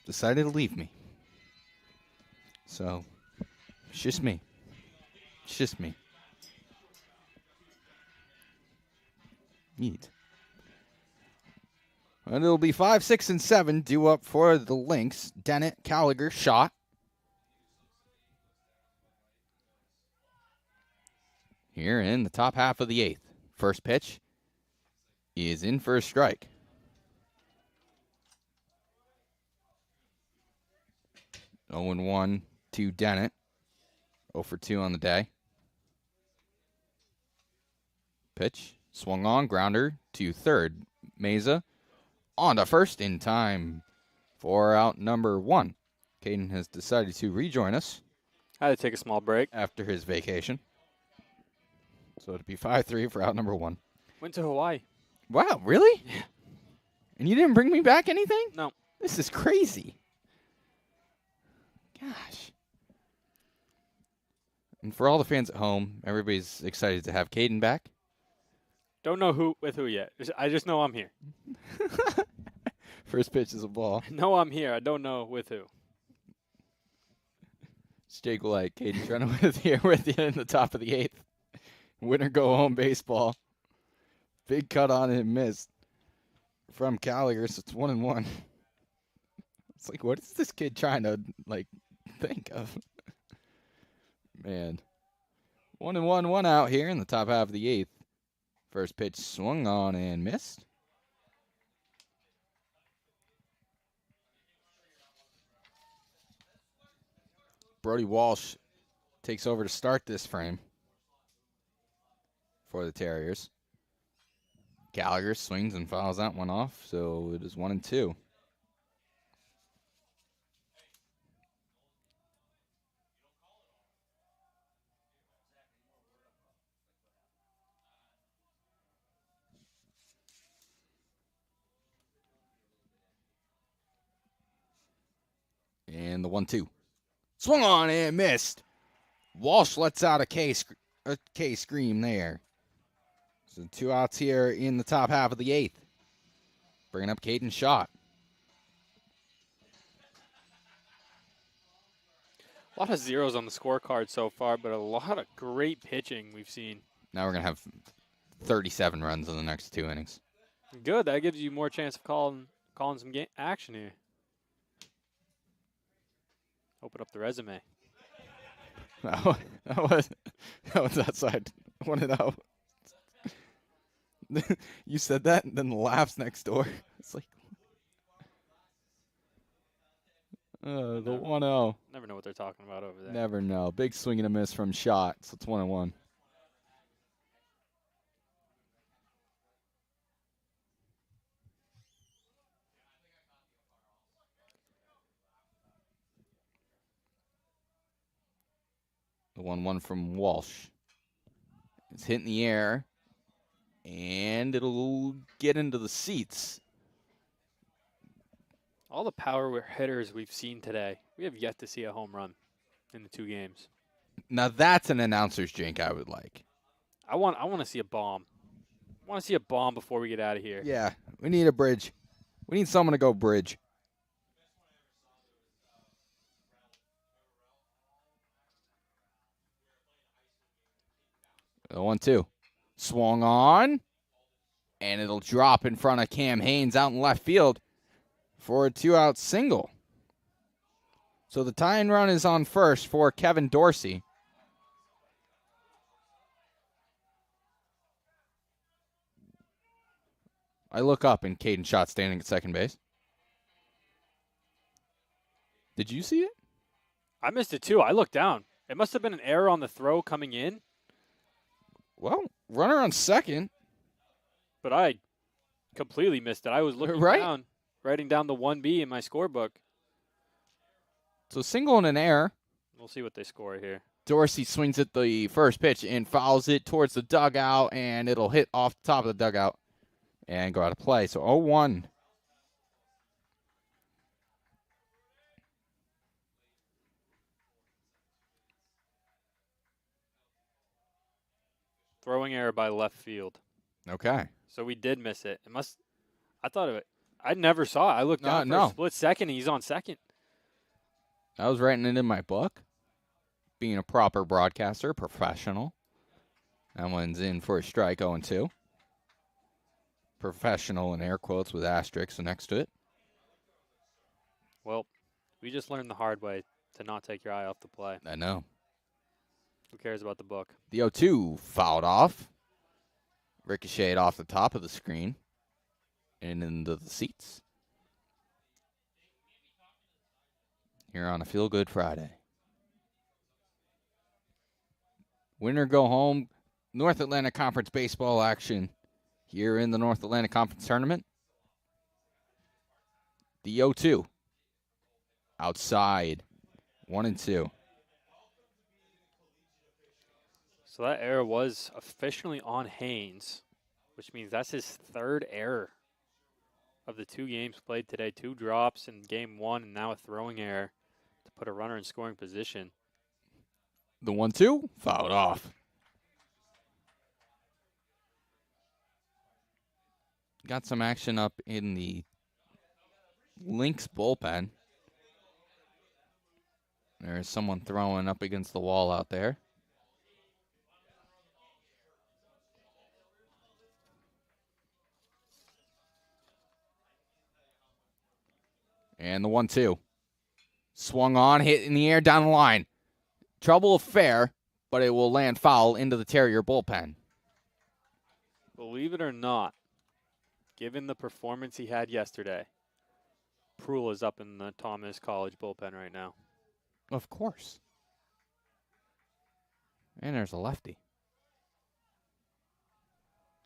decided to leave me. So, it's just me. It's just me. Neat. And it'll be 5, 6, and 7 due up for the Lynx. Dennett, Gallagher, shot. Here in the top half of the 8th. First pitch is in for a strike. 0-1 to Dennett. 0 for 2 on the day. Pitch swung on, grounder to third. Meza on to first in time for out number 1. Caden has decided to rejoin us. I had to take a small break. After his vacation. So it'd be 5-3 for out number 1. Went to Hawaii. Wow, really? Yeah. And you didn't bring me back anything? No. This is crazy. Gosh. And for all the fans at home, everybody's excited to have Caden back. Don't know who with who yet. I just know I'm here. First pitch is a ball. I know I'm here. I don't know with who. It's Jake Light. Caden Trenowith here with you in the top of the 8th. Winner go home baseball. Big cut on and missed from Gallagher, so it's 1-1. It's like, what is this kid trying to, think of? Man. 1-1, 1 out here in the top half of the 8th. First pitch swung on and missed. Brody Walsh takes over to start this frame for the Terriers. Gallagher swings and fouls that one off, so it is 1-2. And the 1-2. Swung on and missed. Walsh lets out a K scream there. So 2 outs here in the top half of the 8th. Bringing up Caden Schott. A lot of zeros on the scorecard so far, but a lot of great pitching we've seen. Now we're going to have 37 runs in the next 2 innings. Good. That gives you more chance of calling some action here. Open up the resume. No, that was outside. 1-0. You said that, and then the laughs next door. It's like, the 1-0. Never know what they're talking about over there. Never know. Big swing and a miss from Schott, so it's 1-1. The 1-1 from Walsh. It's hit in the air, and it'll get into the seats. All the power hitters we've seen today, we have yet to see a home run in the 2 games. Now that's an announcer's drink I would like. I want to see a bomb. I want to see a bomb before we get out of here. Yeah, we need a bridge. We need someone to go bridge. The 1-2. Swung on. And it'll drop in front of Cam Haynes out in left field for a 2-out single. So the tying run is on first for Kevin Dorsey. I look up and Caden Schott standing at second base. Did you see it? I missed it too. I looked down. It must have been an error on the throw coming in. Well, runner on second. But I completely missed it. I was looking down, writing down the 1B in my scorebook. So single and an error. We'll see what they score here. Dorsey swings at the first pitch and fouls it towards the dugout, and it'll hit off the top of the dugout and go out of play. So 0-1. Throwing error by left field. Okay. So we did miss it. I thought of it. I never saw it. I looked down for a split second, and he's on second. I was writing it in my book. Being a proper broadcaster, professional. That one's in for a strike, 0-2. Professional in air quotes with asterisks next to it. Well, we just learned the hard way to not take your eye off the play. I know. Who cares about the book? The 0-2 fouled off. Ricocheted off the top of the screen and into the seats. Here on a Feel Good Friday. Winner go home. North Atlantic Conference baseball action here in the North Atlantic Conference tournament. The 0-2 outside, 1-2. So that error was officially on Haynes, which means that's his third error of the 2 games played today. 2 drops in game 1 and now a throwing error to put a runner in scoring position. The 1-2 fouled off. Got some action up in the Lynx bullpen. There's someone throwing up against the wall out there. And the 1-2. Swung on, hit in the air down the line. Trouble affair, but it will land foul into the Terrier bullpen. Believe it or not, given the performance he had yesterday, Proul is up in the Thomas College bullpen right now. Of course. And there's a lefty.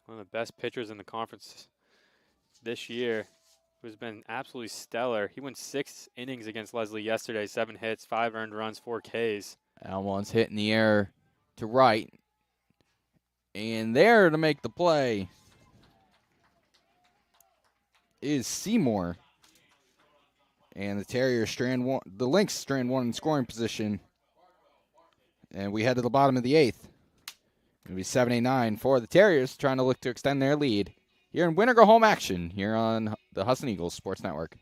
One of the best pitchers in the conference this year, who's been absolutely stellar. He went 6 innings against Lesley yesterday, 7 hits, 5 earned runs, 4 Ks. That one's hit in the air to right. And there to make the play is Seymour. And the Terrier the Lynx strand 1 in scoring position. And we head to the bottom of the 8th. It'll be 7-9 for the Terriers, trying to look to extend their lead here in winner go home action here on the Husson Eagles Sports Network.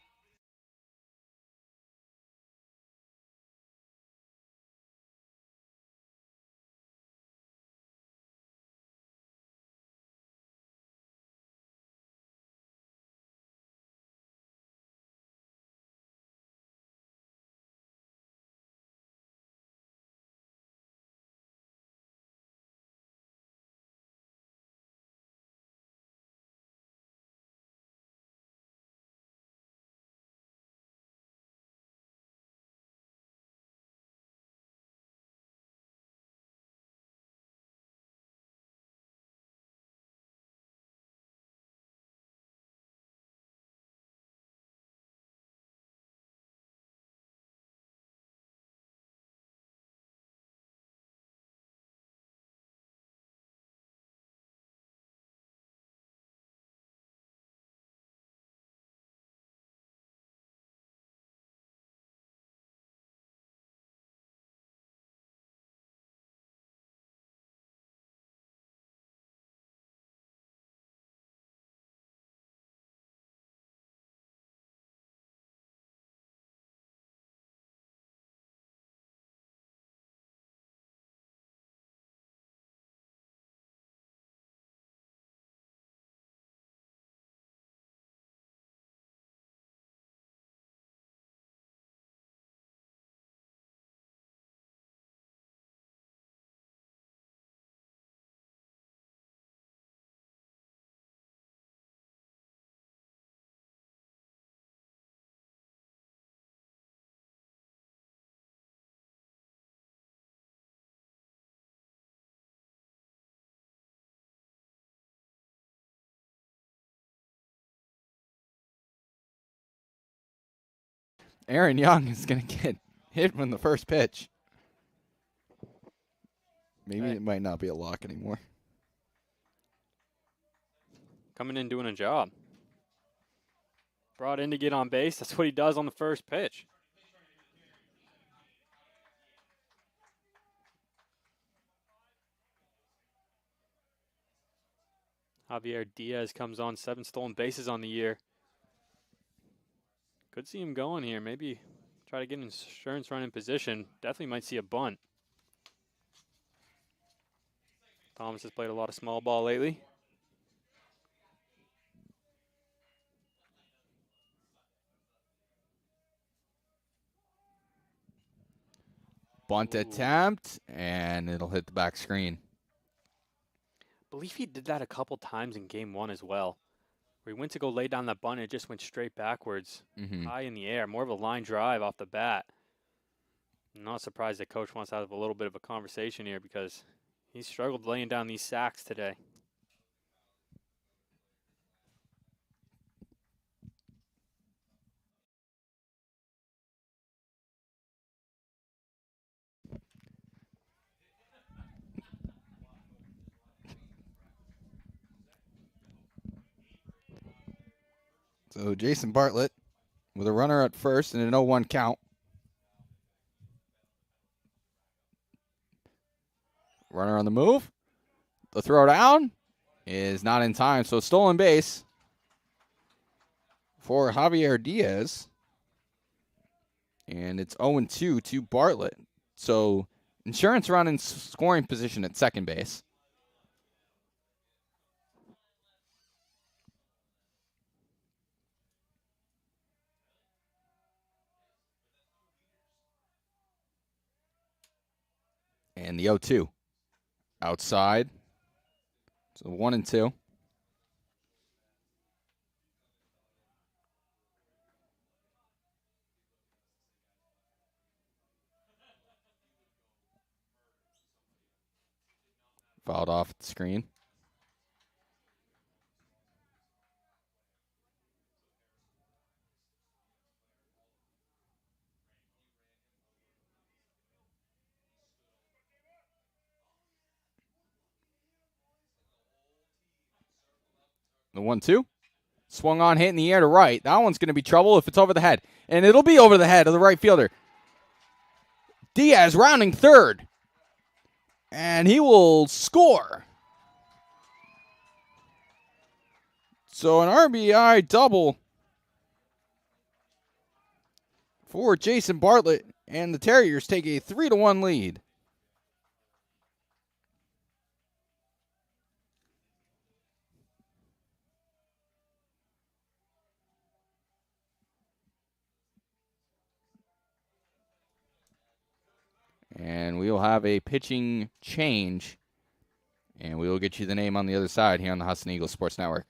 Aaron Young is going to get hit from the first pitch. Maybe it might not be a lock anymore. Coming in doing a job. Brought in to get on base. That's what he does on the first pitch. Javier Diaz comes on, 7 stolen bases on the year. Could see him going here. Maybe try to get an insurance run in position. Definitely might see a bunt. Thomas has played a lot of small ball lately. Bunt attempt, and it'll hit the back screen. I believe he did that a couple times in game 1 as well, where he went to go lay down that bunt and it just went straight backwards, high in the air, more of a line drive off the bat. I'm not surprised that coach wants to have a little bit of a conversation here because he struggled laying down these sacks today. So Jason Bartlett with a runner at first and an 0-1 count. Runner on the move. The throw down is not in time, so stolen base for Javier Diaz. And it's 0-2 to Bartlett. So insurance run in scoring position at second base. And the 0-2 outside. So 1-2. Fouled off the screen. The 1-2. Swung on, hit in the air to right. That one's going to be trouble if it's over the head. And it'll be over the head of the right fielder. Diaz rounding third. And he will score. So an RBI double for Jason Bartlett. And the Terriers take a 3-1 lead. And we will have a pitching change. And we will get you the name on the other side here on the Husson Eagles Sports Network.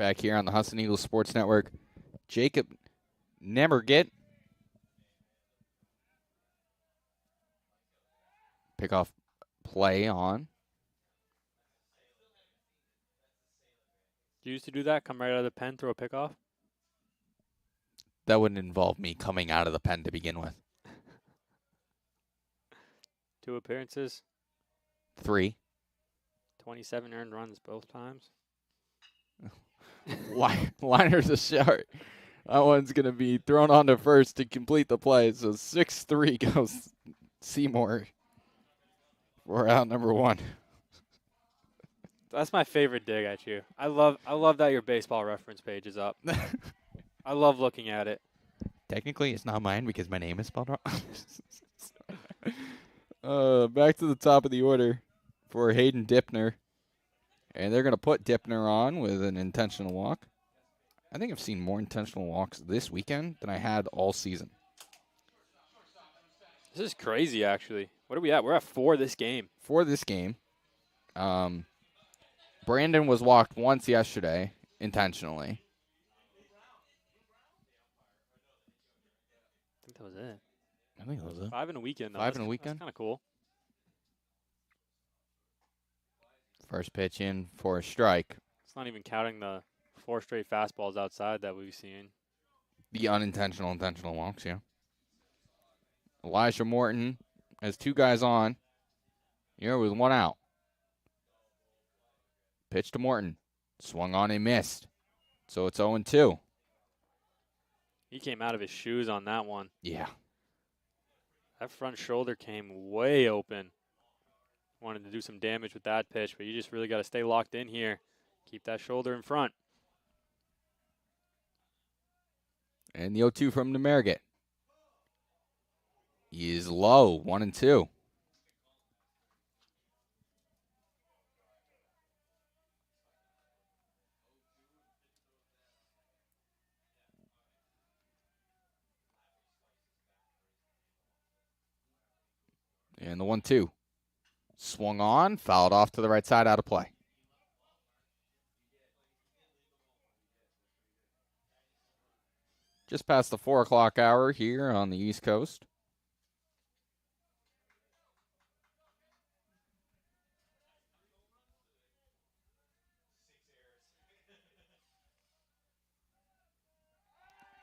back here on the Husson Eagles Sports Network. Jacob Nemerget. Pickoff play on. Do you used to do that? Come right out of the pen, throw a pickoff? That wouldn't involve me coming out of the pen to begin with. 2 appearances, 3. 27 earned runs both times. Liners a short. That one's going to be thrown on to first to complete the play. So 6-3 goes Seymour for out number 1. That's my favorite dig at you. I love that your baseball reference page is up. I love looking at it. Technically, it's not mine because my name is spelled wrong. Back to the top of the order for Hayden Dipner. And they're going to put Dipner on with an intentional walk. I think I've seen more intentional walks this weekend than I had all season. This is crazy, actually. What are we at? We're at 4 this game. 4 this game. Brandon was walked once yesterday intentionally. I think that was it. I think that was it. 5 in a weekend, though. 5 in a weekend? That's kind of cool. First pitch in for a strike. It's not even counting the 4 straight fastballs outside that we've seen. The unintentional, intentional walks, yeah. Elijah Morton has 2 guys on. Here with 1 out. Pitch to Morton. Swung on and missed. So it's 0-2. He came out of his shoes on that one. Yeah. That front shoulder came way open. Wanted to do some damage with that pitch, but you just really got to stay locked in here. Keep that shoulder in front. And the 0-2 from Nemerget. He is low, 1-2. And the 1-2. Swung on, fouled off to the right side, out of play. Just past the 4 o'clock hour here on the East Coast.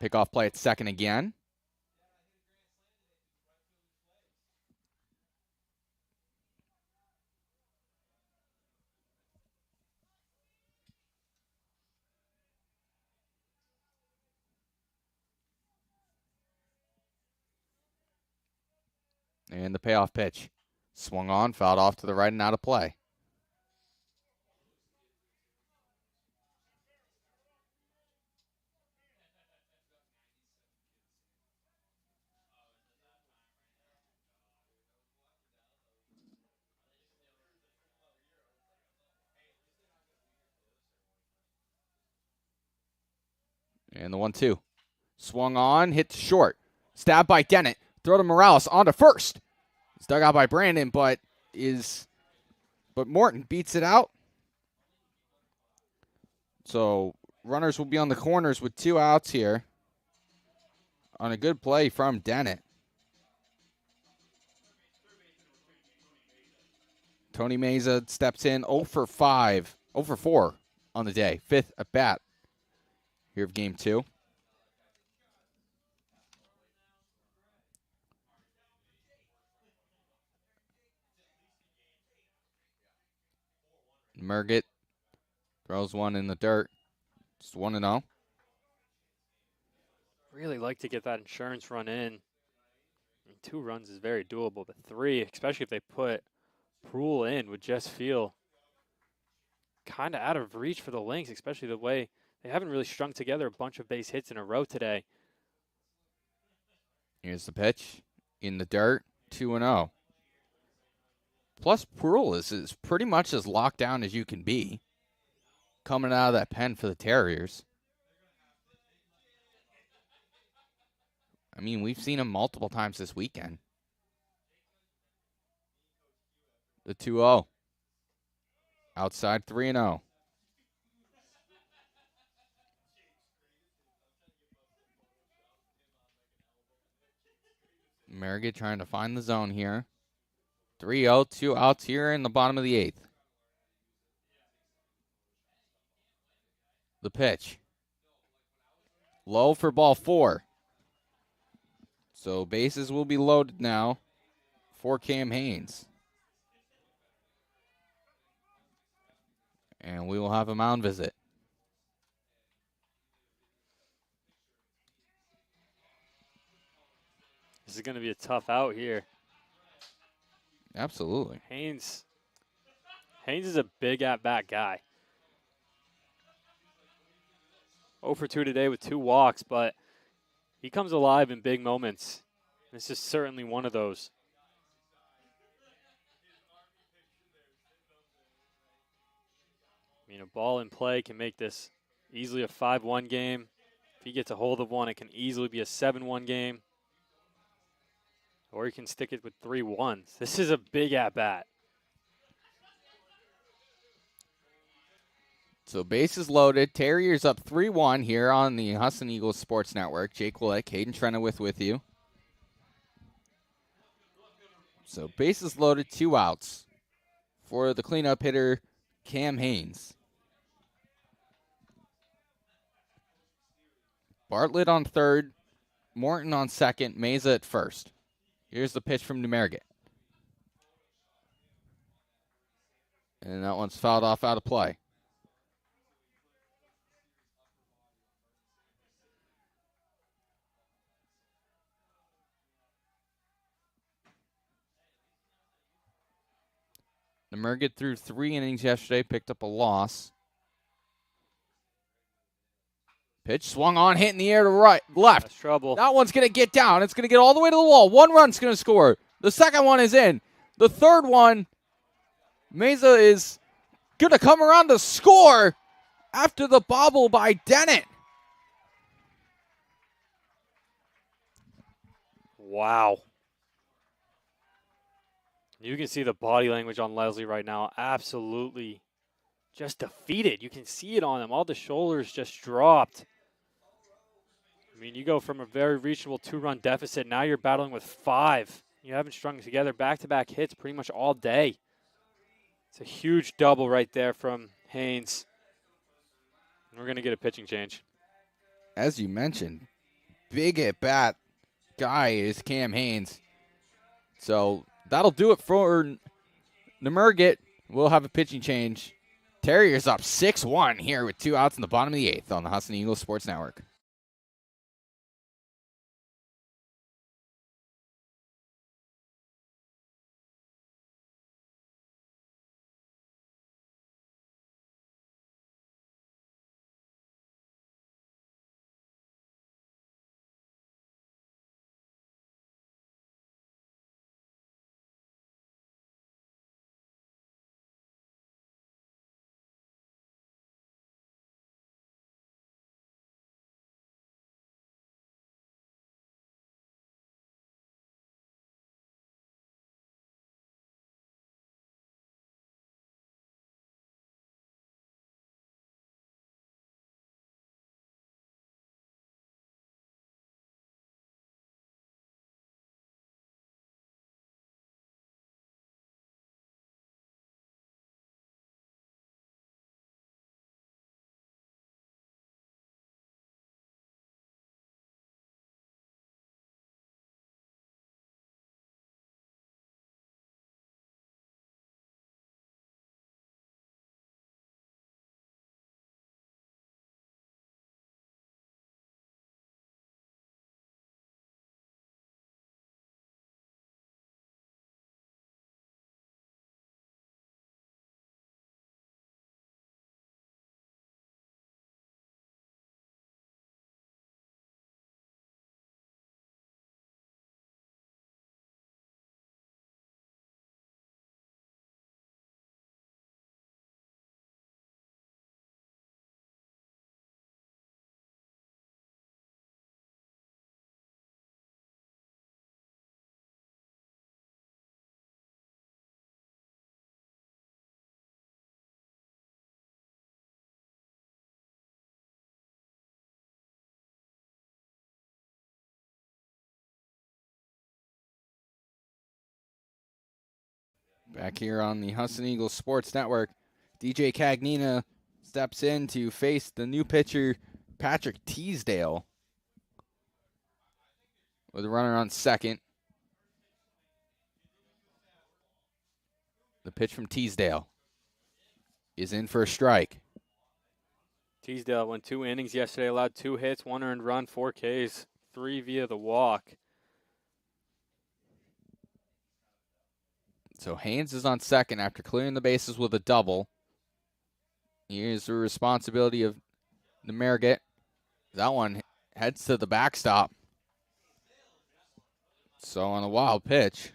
Pickoff play at second again. And the payoff pitch. Swung on, fouled off to the right and out of play. And the 1-2. Swung on, hit short. Stabbed by Dennett. Throw to Morales onto first. It's dug out by Brandon, but Morton beats it out. So runners will be on the corners with 2 outs here on a good play from Dennett. Tony Meza steps in 0 for 4 on the day. 5th at bat here of game 2. Mergett throws one in the dirt. It's 1-0. Really like to get that insurance run in. I mean, 2 runs is very doable, but 3, especially if they put Proul in, would just feel kind of out of reach for the Lynx, especially the way they haven't really strung together a bunch of base hits in a row today. Here's the pitch in the dirt, 2-0. Plus, Proul is pretty much as locked down as you can be coming out of that pen for the Terriers. I mean, we've seen him multiple times this weekend. The 2-0. Outside 3-0. Merritt trying to find the zone here. 3-0, 2 outs here in the bottom of the 8th. The pitch. Low for ball 4. So bases will be loaded now for Cam Haynes. And we will have a mound visit. This is going to be a tough out here. Absolutely. Haynes is a big at-bat guy. 0 for 2 today with 2 walks, but he comes alive in big moments. This is certainly one of those. I mean, a ball in play can make this easily a 5-1 game. If he gets a hold of one, it can easily be a 7-1 game. Or he can stick it with 3 ones. This is a big at-bat. So bases loaded. Terriers up 3-1 here on the Husson Eagles Sports Network. Jake Willett, Caden Trenowith with you. So bases loaded, 2 outs for the cleanup hitter, Cam Haynes. Bartlett on third, Morton on second, Meza at first. Here's the pitch from Numerget. And that one's fouled off out of play. Numerget threw 3 innings yesterday, picked up a loss. Pitch swung on, hit in the air to right, left. That's trouble. That one's going to get down. It's going to get all the way to the wall. 1 run's going to score. The second one is in. The third one, Meza is going to come around to score after the bobble by Dennett. Wow. You can see the body language on Lesley right now. Absolutely just defeated. You can see it on him. All the shoulders just dropped. I mean, you go from a very reachable 2-run deficit. Now you're battling with 5. You haven't strung together back-to-back hits pretty much all day. It's a huge double right there from Haynes. We're going to get a pitching change. As you mentioned, big at-bat guy is Cam Haynes. So that'll do it for Numerget. We'll have a pitching change. Terriers up 6-1 here with 2 outs in the bottom of the 8th on the Husson Eagles Sports Network. Back here on the Husson Eagles Sports Network, DJ Cagnina steps in to face the new pitcher, Patrick Teasdale, with a runner on second. The pitch from Teasdale is in for a strike. Teasdale went 2 innings yesterday, allowed 2 hits, 1 earned run, 4 Ks, 3 via the walk. So Haynes is on second after clearing the bases with a double. Here's the responsibility of the Marigot. That one heads to the backstop. So on a wild pitch,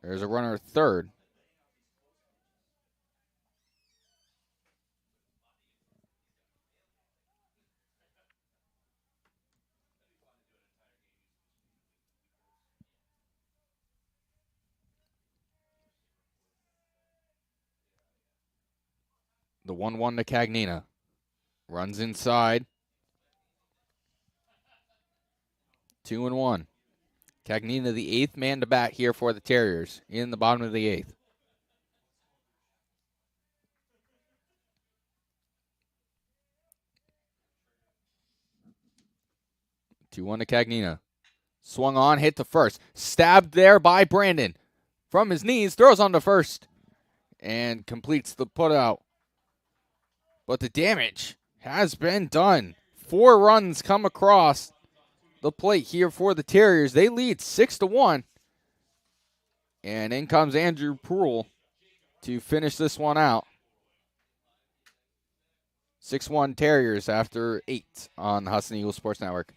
there's a runner at third. The 1-1 to Cagnina. Runs inside. 2-1. Cagnina, the 8th man to bat here for the Terriers in the bottom of the 8th. Two 2-1 to Cagnina. Swung on, hit to first. Stabbed there by Brandon. From his knees, throws on to first. And completes the putout. But the damage has been done. 4 runs come across the plate here for the Terriers. They lead 6-1. And in comes Andrew Poole to finish this one out. 6-1 Terriers after 8 on the Husson Eagles Sports Network.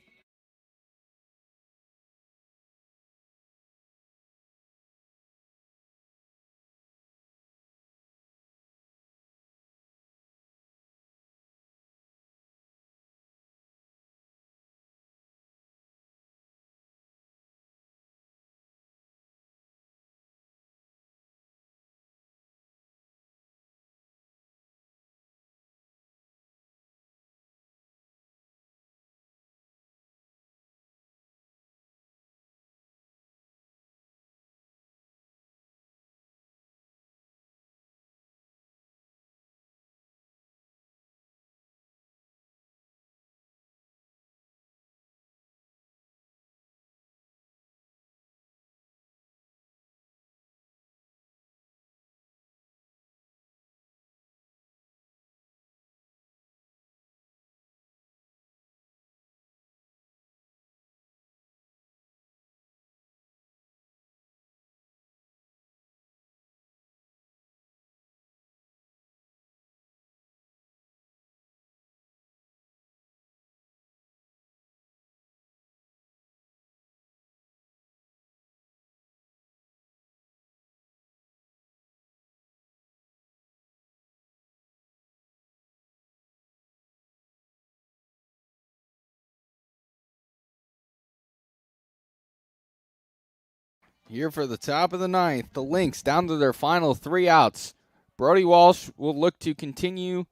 Here for the top of the 9th, the Lynx down to their final 3 outs. Brody Walsh will look to continue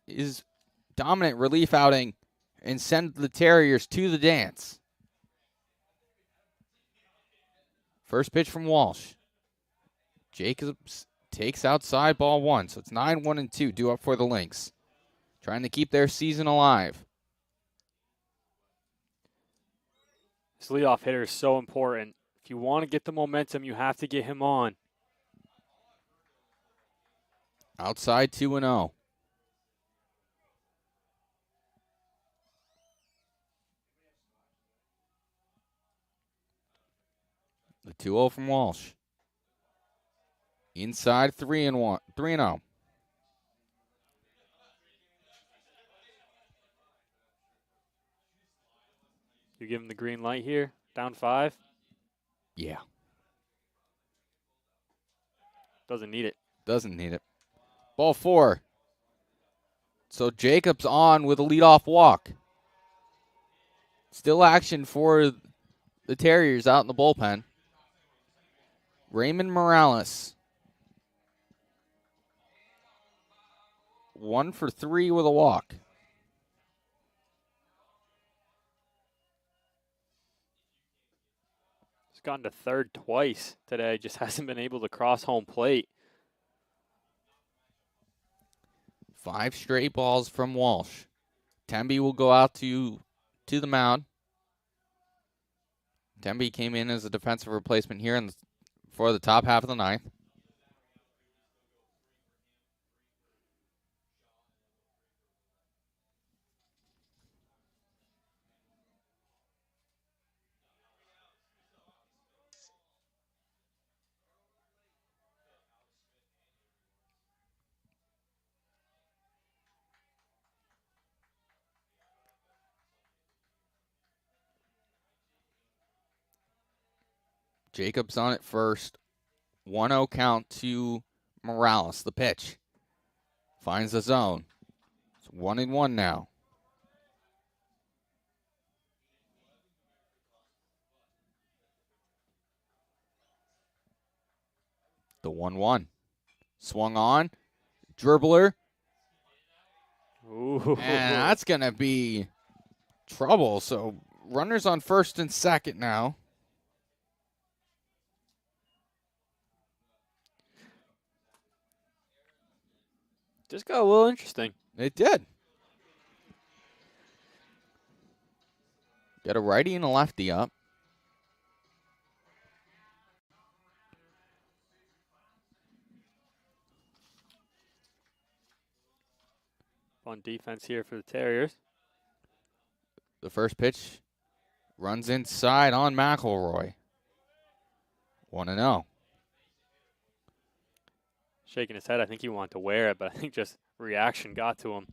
his dominant relief outing and send the Terriers to the dance. First pitch from Walsh. Jacobs takes outside, ball 1. So it's 9-1-2 due up for the Lynx. Trying to keep their season alive. This leadoff hitter is so important. If you want to get the momentum, you have to get him on. Outside 2-0. The 2-0 from Walsh. Inside 3-1. 3-0. You give him the green light here, down 5. Yeah. Doesn't need it. Doesn't need it. Ball 4. So Jacobs on with a leadoff walk. Still action for the Terriers out in the bullpen. Raymond Morales. 1 for 3 with a walk. He's gotten to third twice today, just hasn't been able to cross home plate. 5 straight balls from Walsh. Temby will go out to the mound. Temby came in as a defensive replacement here for the top half of the ninth. Jacobs on it first. 1-0 count to Morales. The pitch. Finds the zone. It's 1-1 now. The 1-1. Swung on. Dribbler. Ooh. And that's going to be trouble. So runners on first and second now. Just got a little interesting. It did. Got a righty and a lefty up. On defense here for the Terriers. The first pitch runs inside on McElroy. 1-0. Shaking his head. I think he wanted to wear it, but I think just reaction got to him.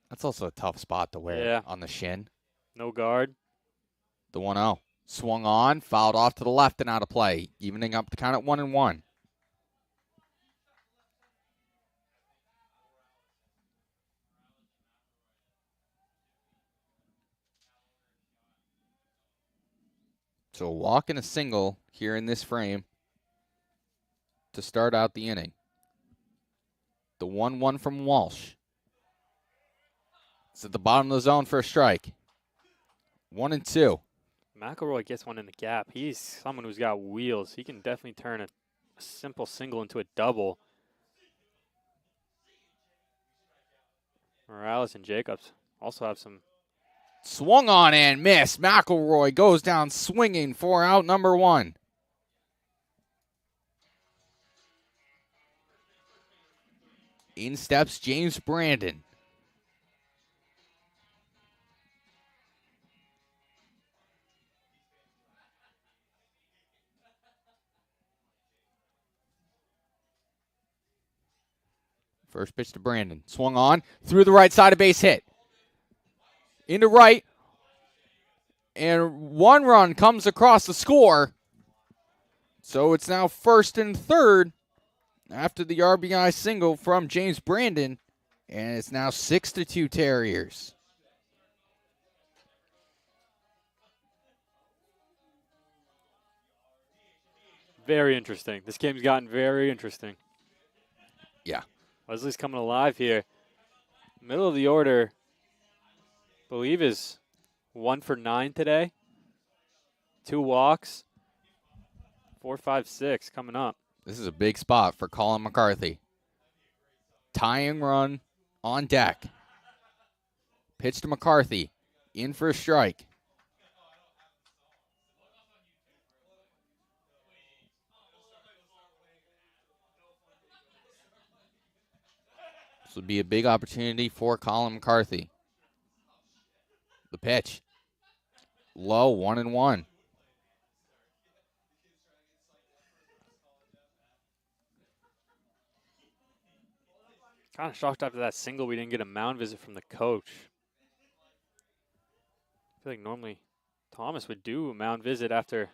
That's also a tough spot to wear on the shin. No guard. The 1-0. Swung on, fouled off to the left and out of play, evening up the count at 1-1. So a walk and a single here in this frame to start out the inning. The 1-1 from Walsh. It's at the bottom of the zone for a strike. 1-2. McElroy gets one in the gap. He's someone who's got wheels. He can definitely turn a simple single into a double. Morales and Jacobs also have some. Swung on and missed. McElroy goes down swinging for out number 1. In steps James Brandon. First pitch to Brandon. Swung on. Through the right side, a base hit. Into right. And 1 run comes across the score. So it's now first and third after the RBI single from James Brandon. And it's now 6-2 Terriers. Very interesting. This game's gotten very interesting. Yeah. Lesley's coming alive here. Middle of the order, I believe, is 1 for 9 today. 2 walks. 4, 5, 6 coming up. This is a big spot for Colin McCarthy. Tying run on deck. Pitch to McCarthy. In for a strike. This would be a big opportunity for Colin McCarthy. The pitch. Low, 1-1. Kind of shocked after that single we didn't get a mound visit from the coach. I feel like normally Thomas would do a mound visit after a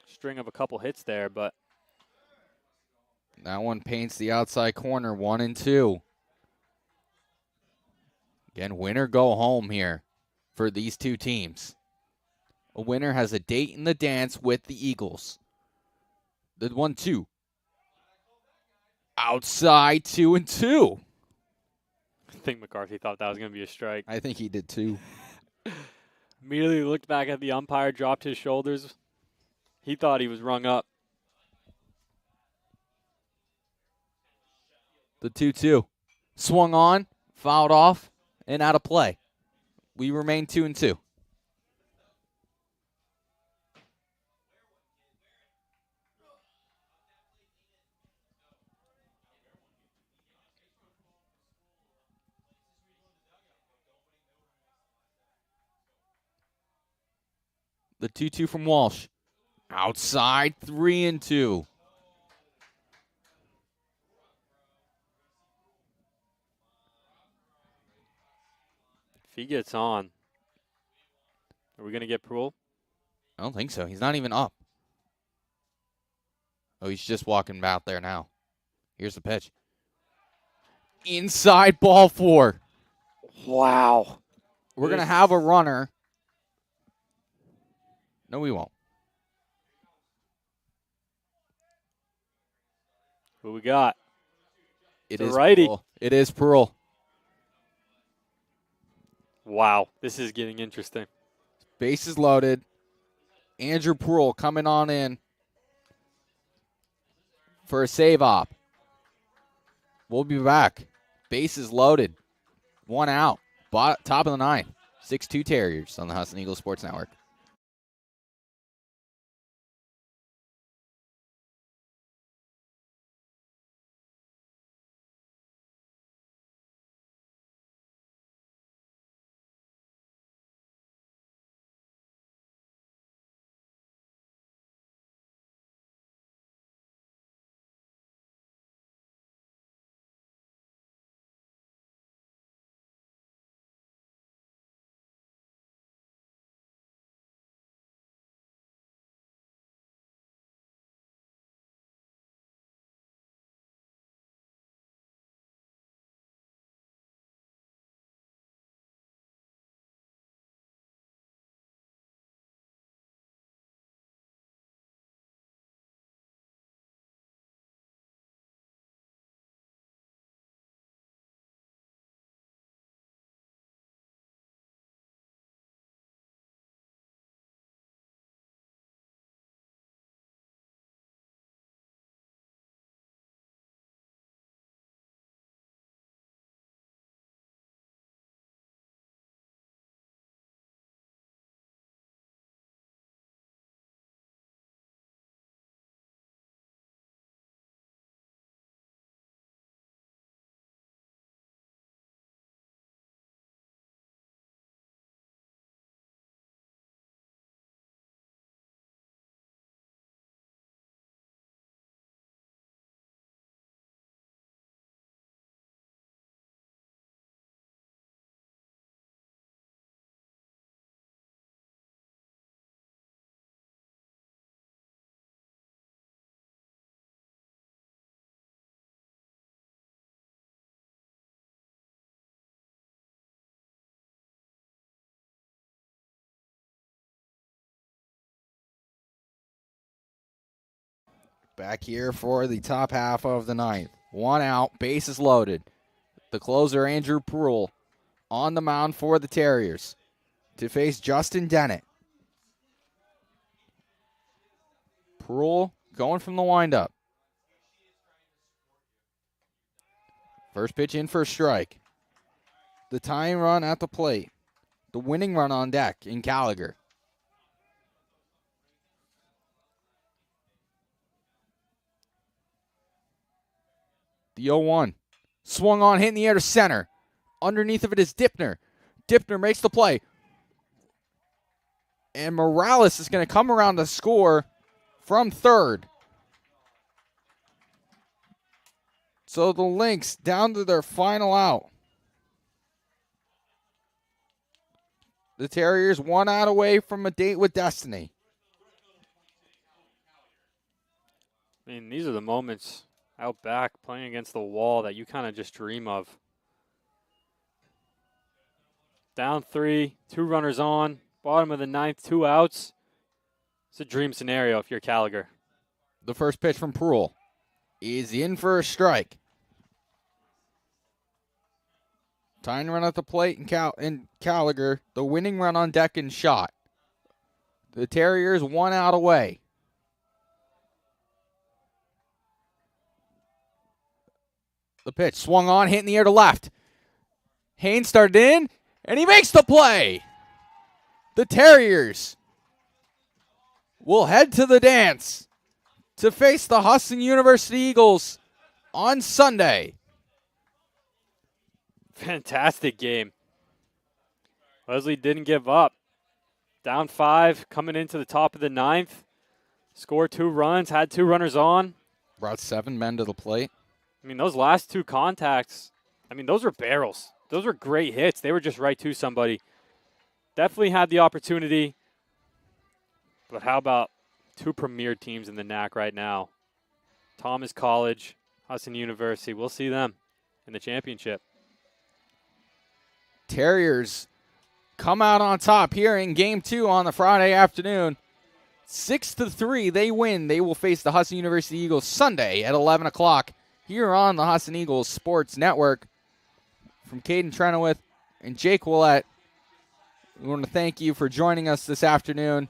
string of a couple hits there, but that one paints the outside corner, 1-2. Again, winner go home here for these two teams. A winner has a date in the dance with the Eagles. The 1-2. Outside 2-2. I think McCarthy thought that was going to be a strike. I think he did too. Immediately looked back at the umpire, dropped his shoulders. He thought he was rung up. The 2-2. Swung on, fouled off, and out of play. We remain 2-2. The 2-2 from Walsh. Outside, 3-2. If he gets on, are we going to get Proul? I don't think so. He's not even up. Oh, he's just walking out there now. Here's the pitch. Inside, ball 4. Wow. We're going to have a runner. No, we won't. Who we got? It It's a is righty. Pearl. It is Pearl. Wow. This is getting interesting. Bases loaded. Andrew Pearl coming on in for a save op. We'll be back. Bases loaded. 1 out. Top of the 9th. 6-2 Terriers on the Husson Eagles Sports Network. Back here for the top half of the 9th. 1 out, bases loaded. The closer, Andrew Pearl, on the mound for the Terriers to face Justin Dennett. Pearl going from the windup. First pitch in for a strike. The tying run at the plate. The winning run on deck in Gallagher. The 0-1. Swung on, hit in the air to center. Underneath of it is Dipner. Dipner makes the play. And Morales is going to come around to score from third. So the Lynx down to their final out. The Terriers 1 out away from a date with destiny. I mean, these are the moments out back playing against the wall that you kind of just dream of. Down 3, 2 runners on, bottom of the 9th, 2 outs. It's a dream scenario if you're Gallagher. The first pitch from Pearl is in for a strike. Tying run at the plate in Gallagher. The winning run on deck and shot. The Terriers 1 out away. The pitch swung on, hit in the air to left. Haynes started in, and he makes the play. The Terriers will head to the dance to face the Husson University Eagles on Sunday. Fantastic game. Lesley didn't give up. Down 5, coming into the top of the 9th. Scored 2 runs, had 2 runners on. Brought 7 men to the plate. I mean, those last 2 contacts, those were barrels. Those were great hits. They were just right to somebody. Definitely had the opportunity. But how about 2 premier teams in the NAC right now? Thomas College, Husson University. We'll see them in the championship. Terriers come out on top here in Game 2 on the Friday afternoon. 6-3, they win. They will face the Husson University Eagles Sunday at 11 o'clock here on the Husson Eagles Sports Network. From Caden Trenowith and Jake Willett, we want to thank you for joining us this afternoon,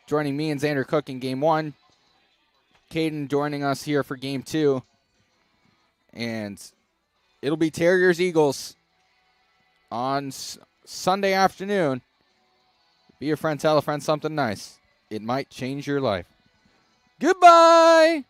joining me and Xander Cook in Game 1. Caden joining us here for Game 2. And it'll be Terriers-Eagles on Sunday afternoon. Be a friend, tell a friend something nice. It might change your life. Goodbye!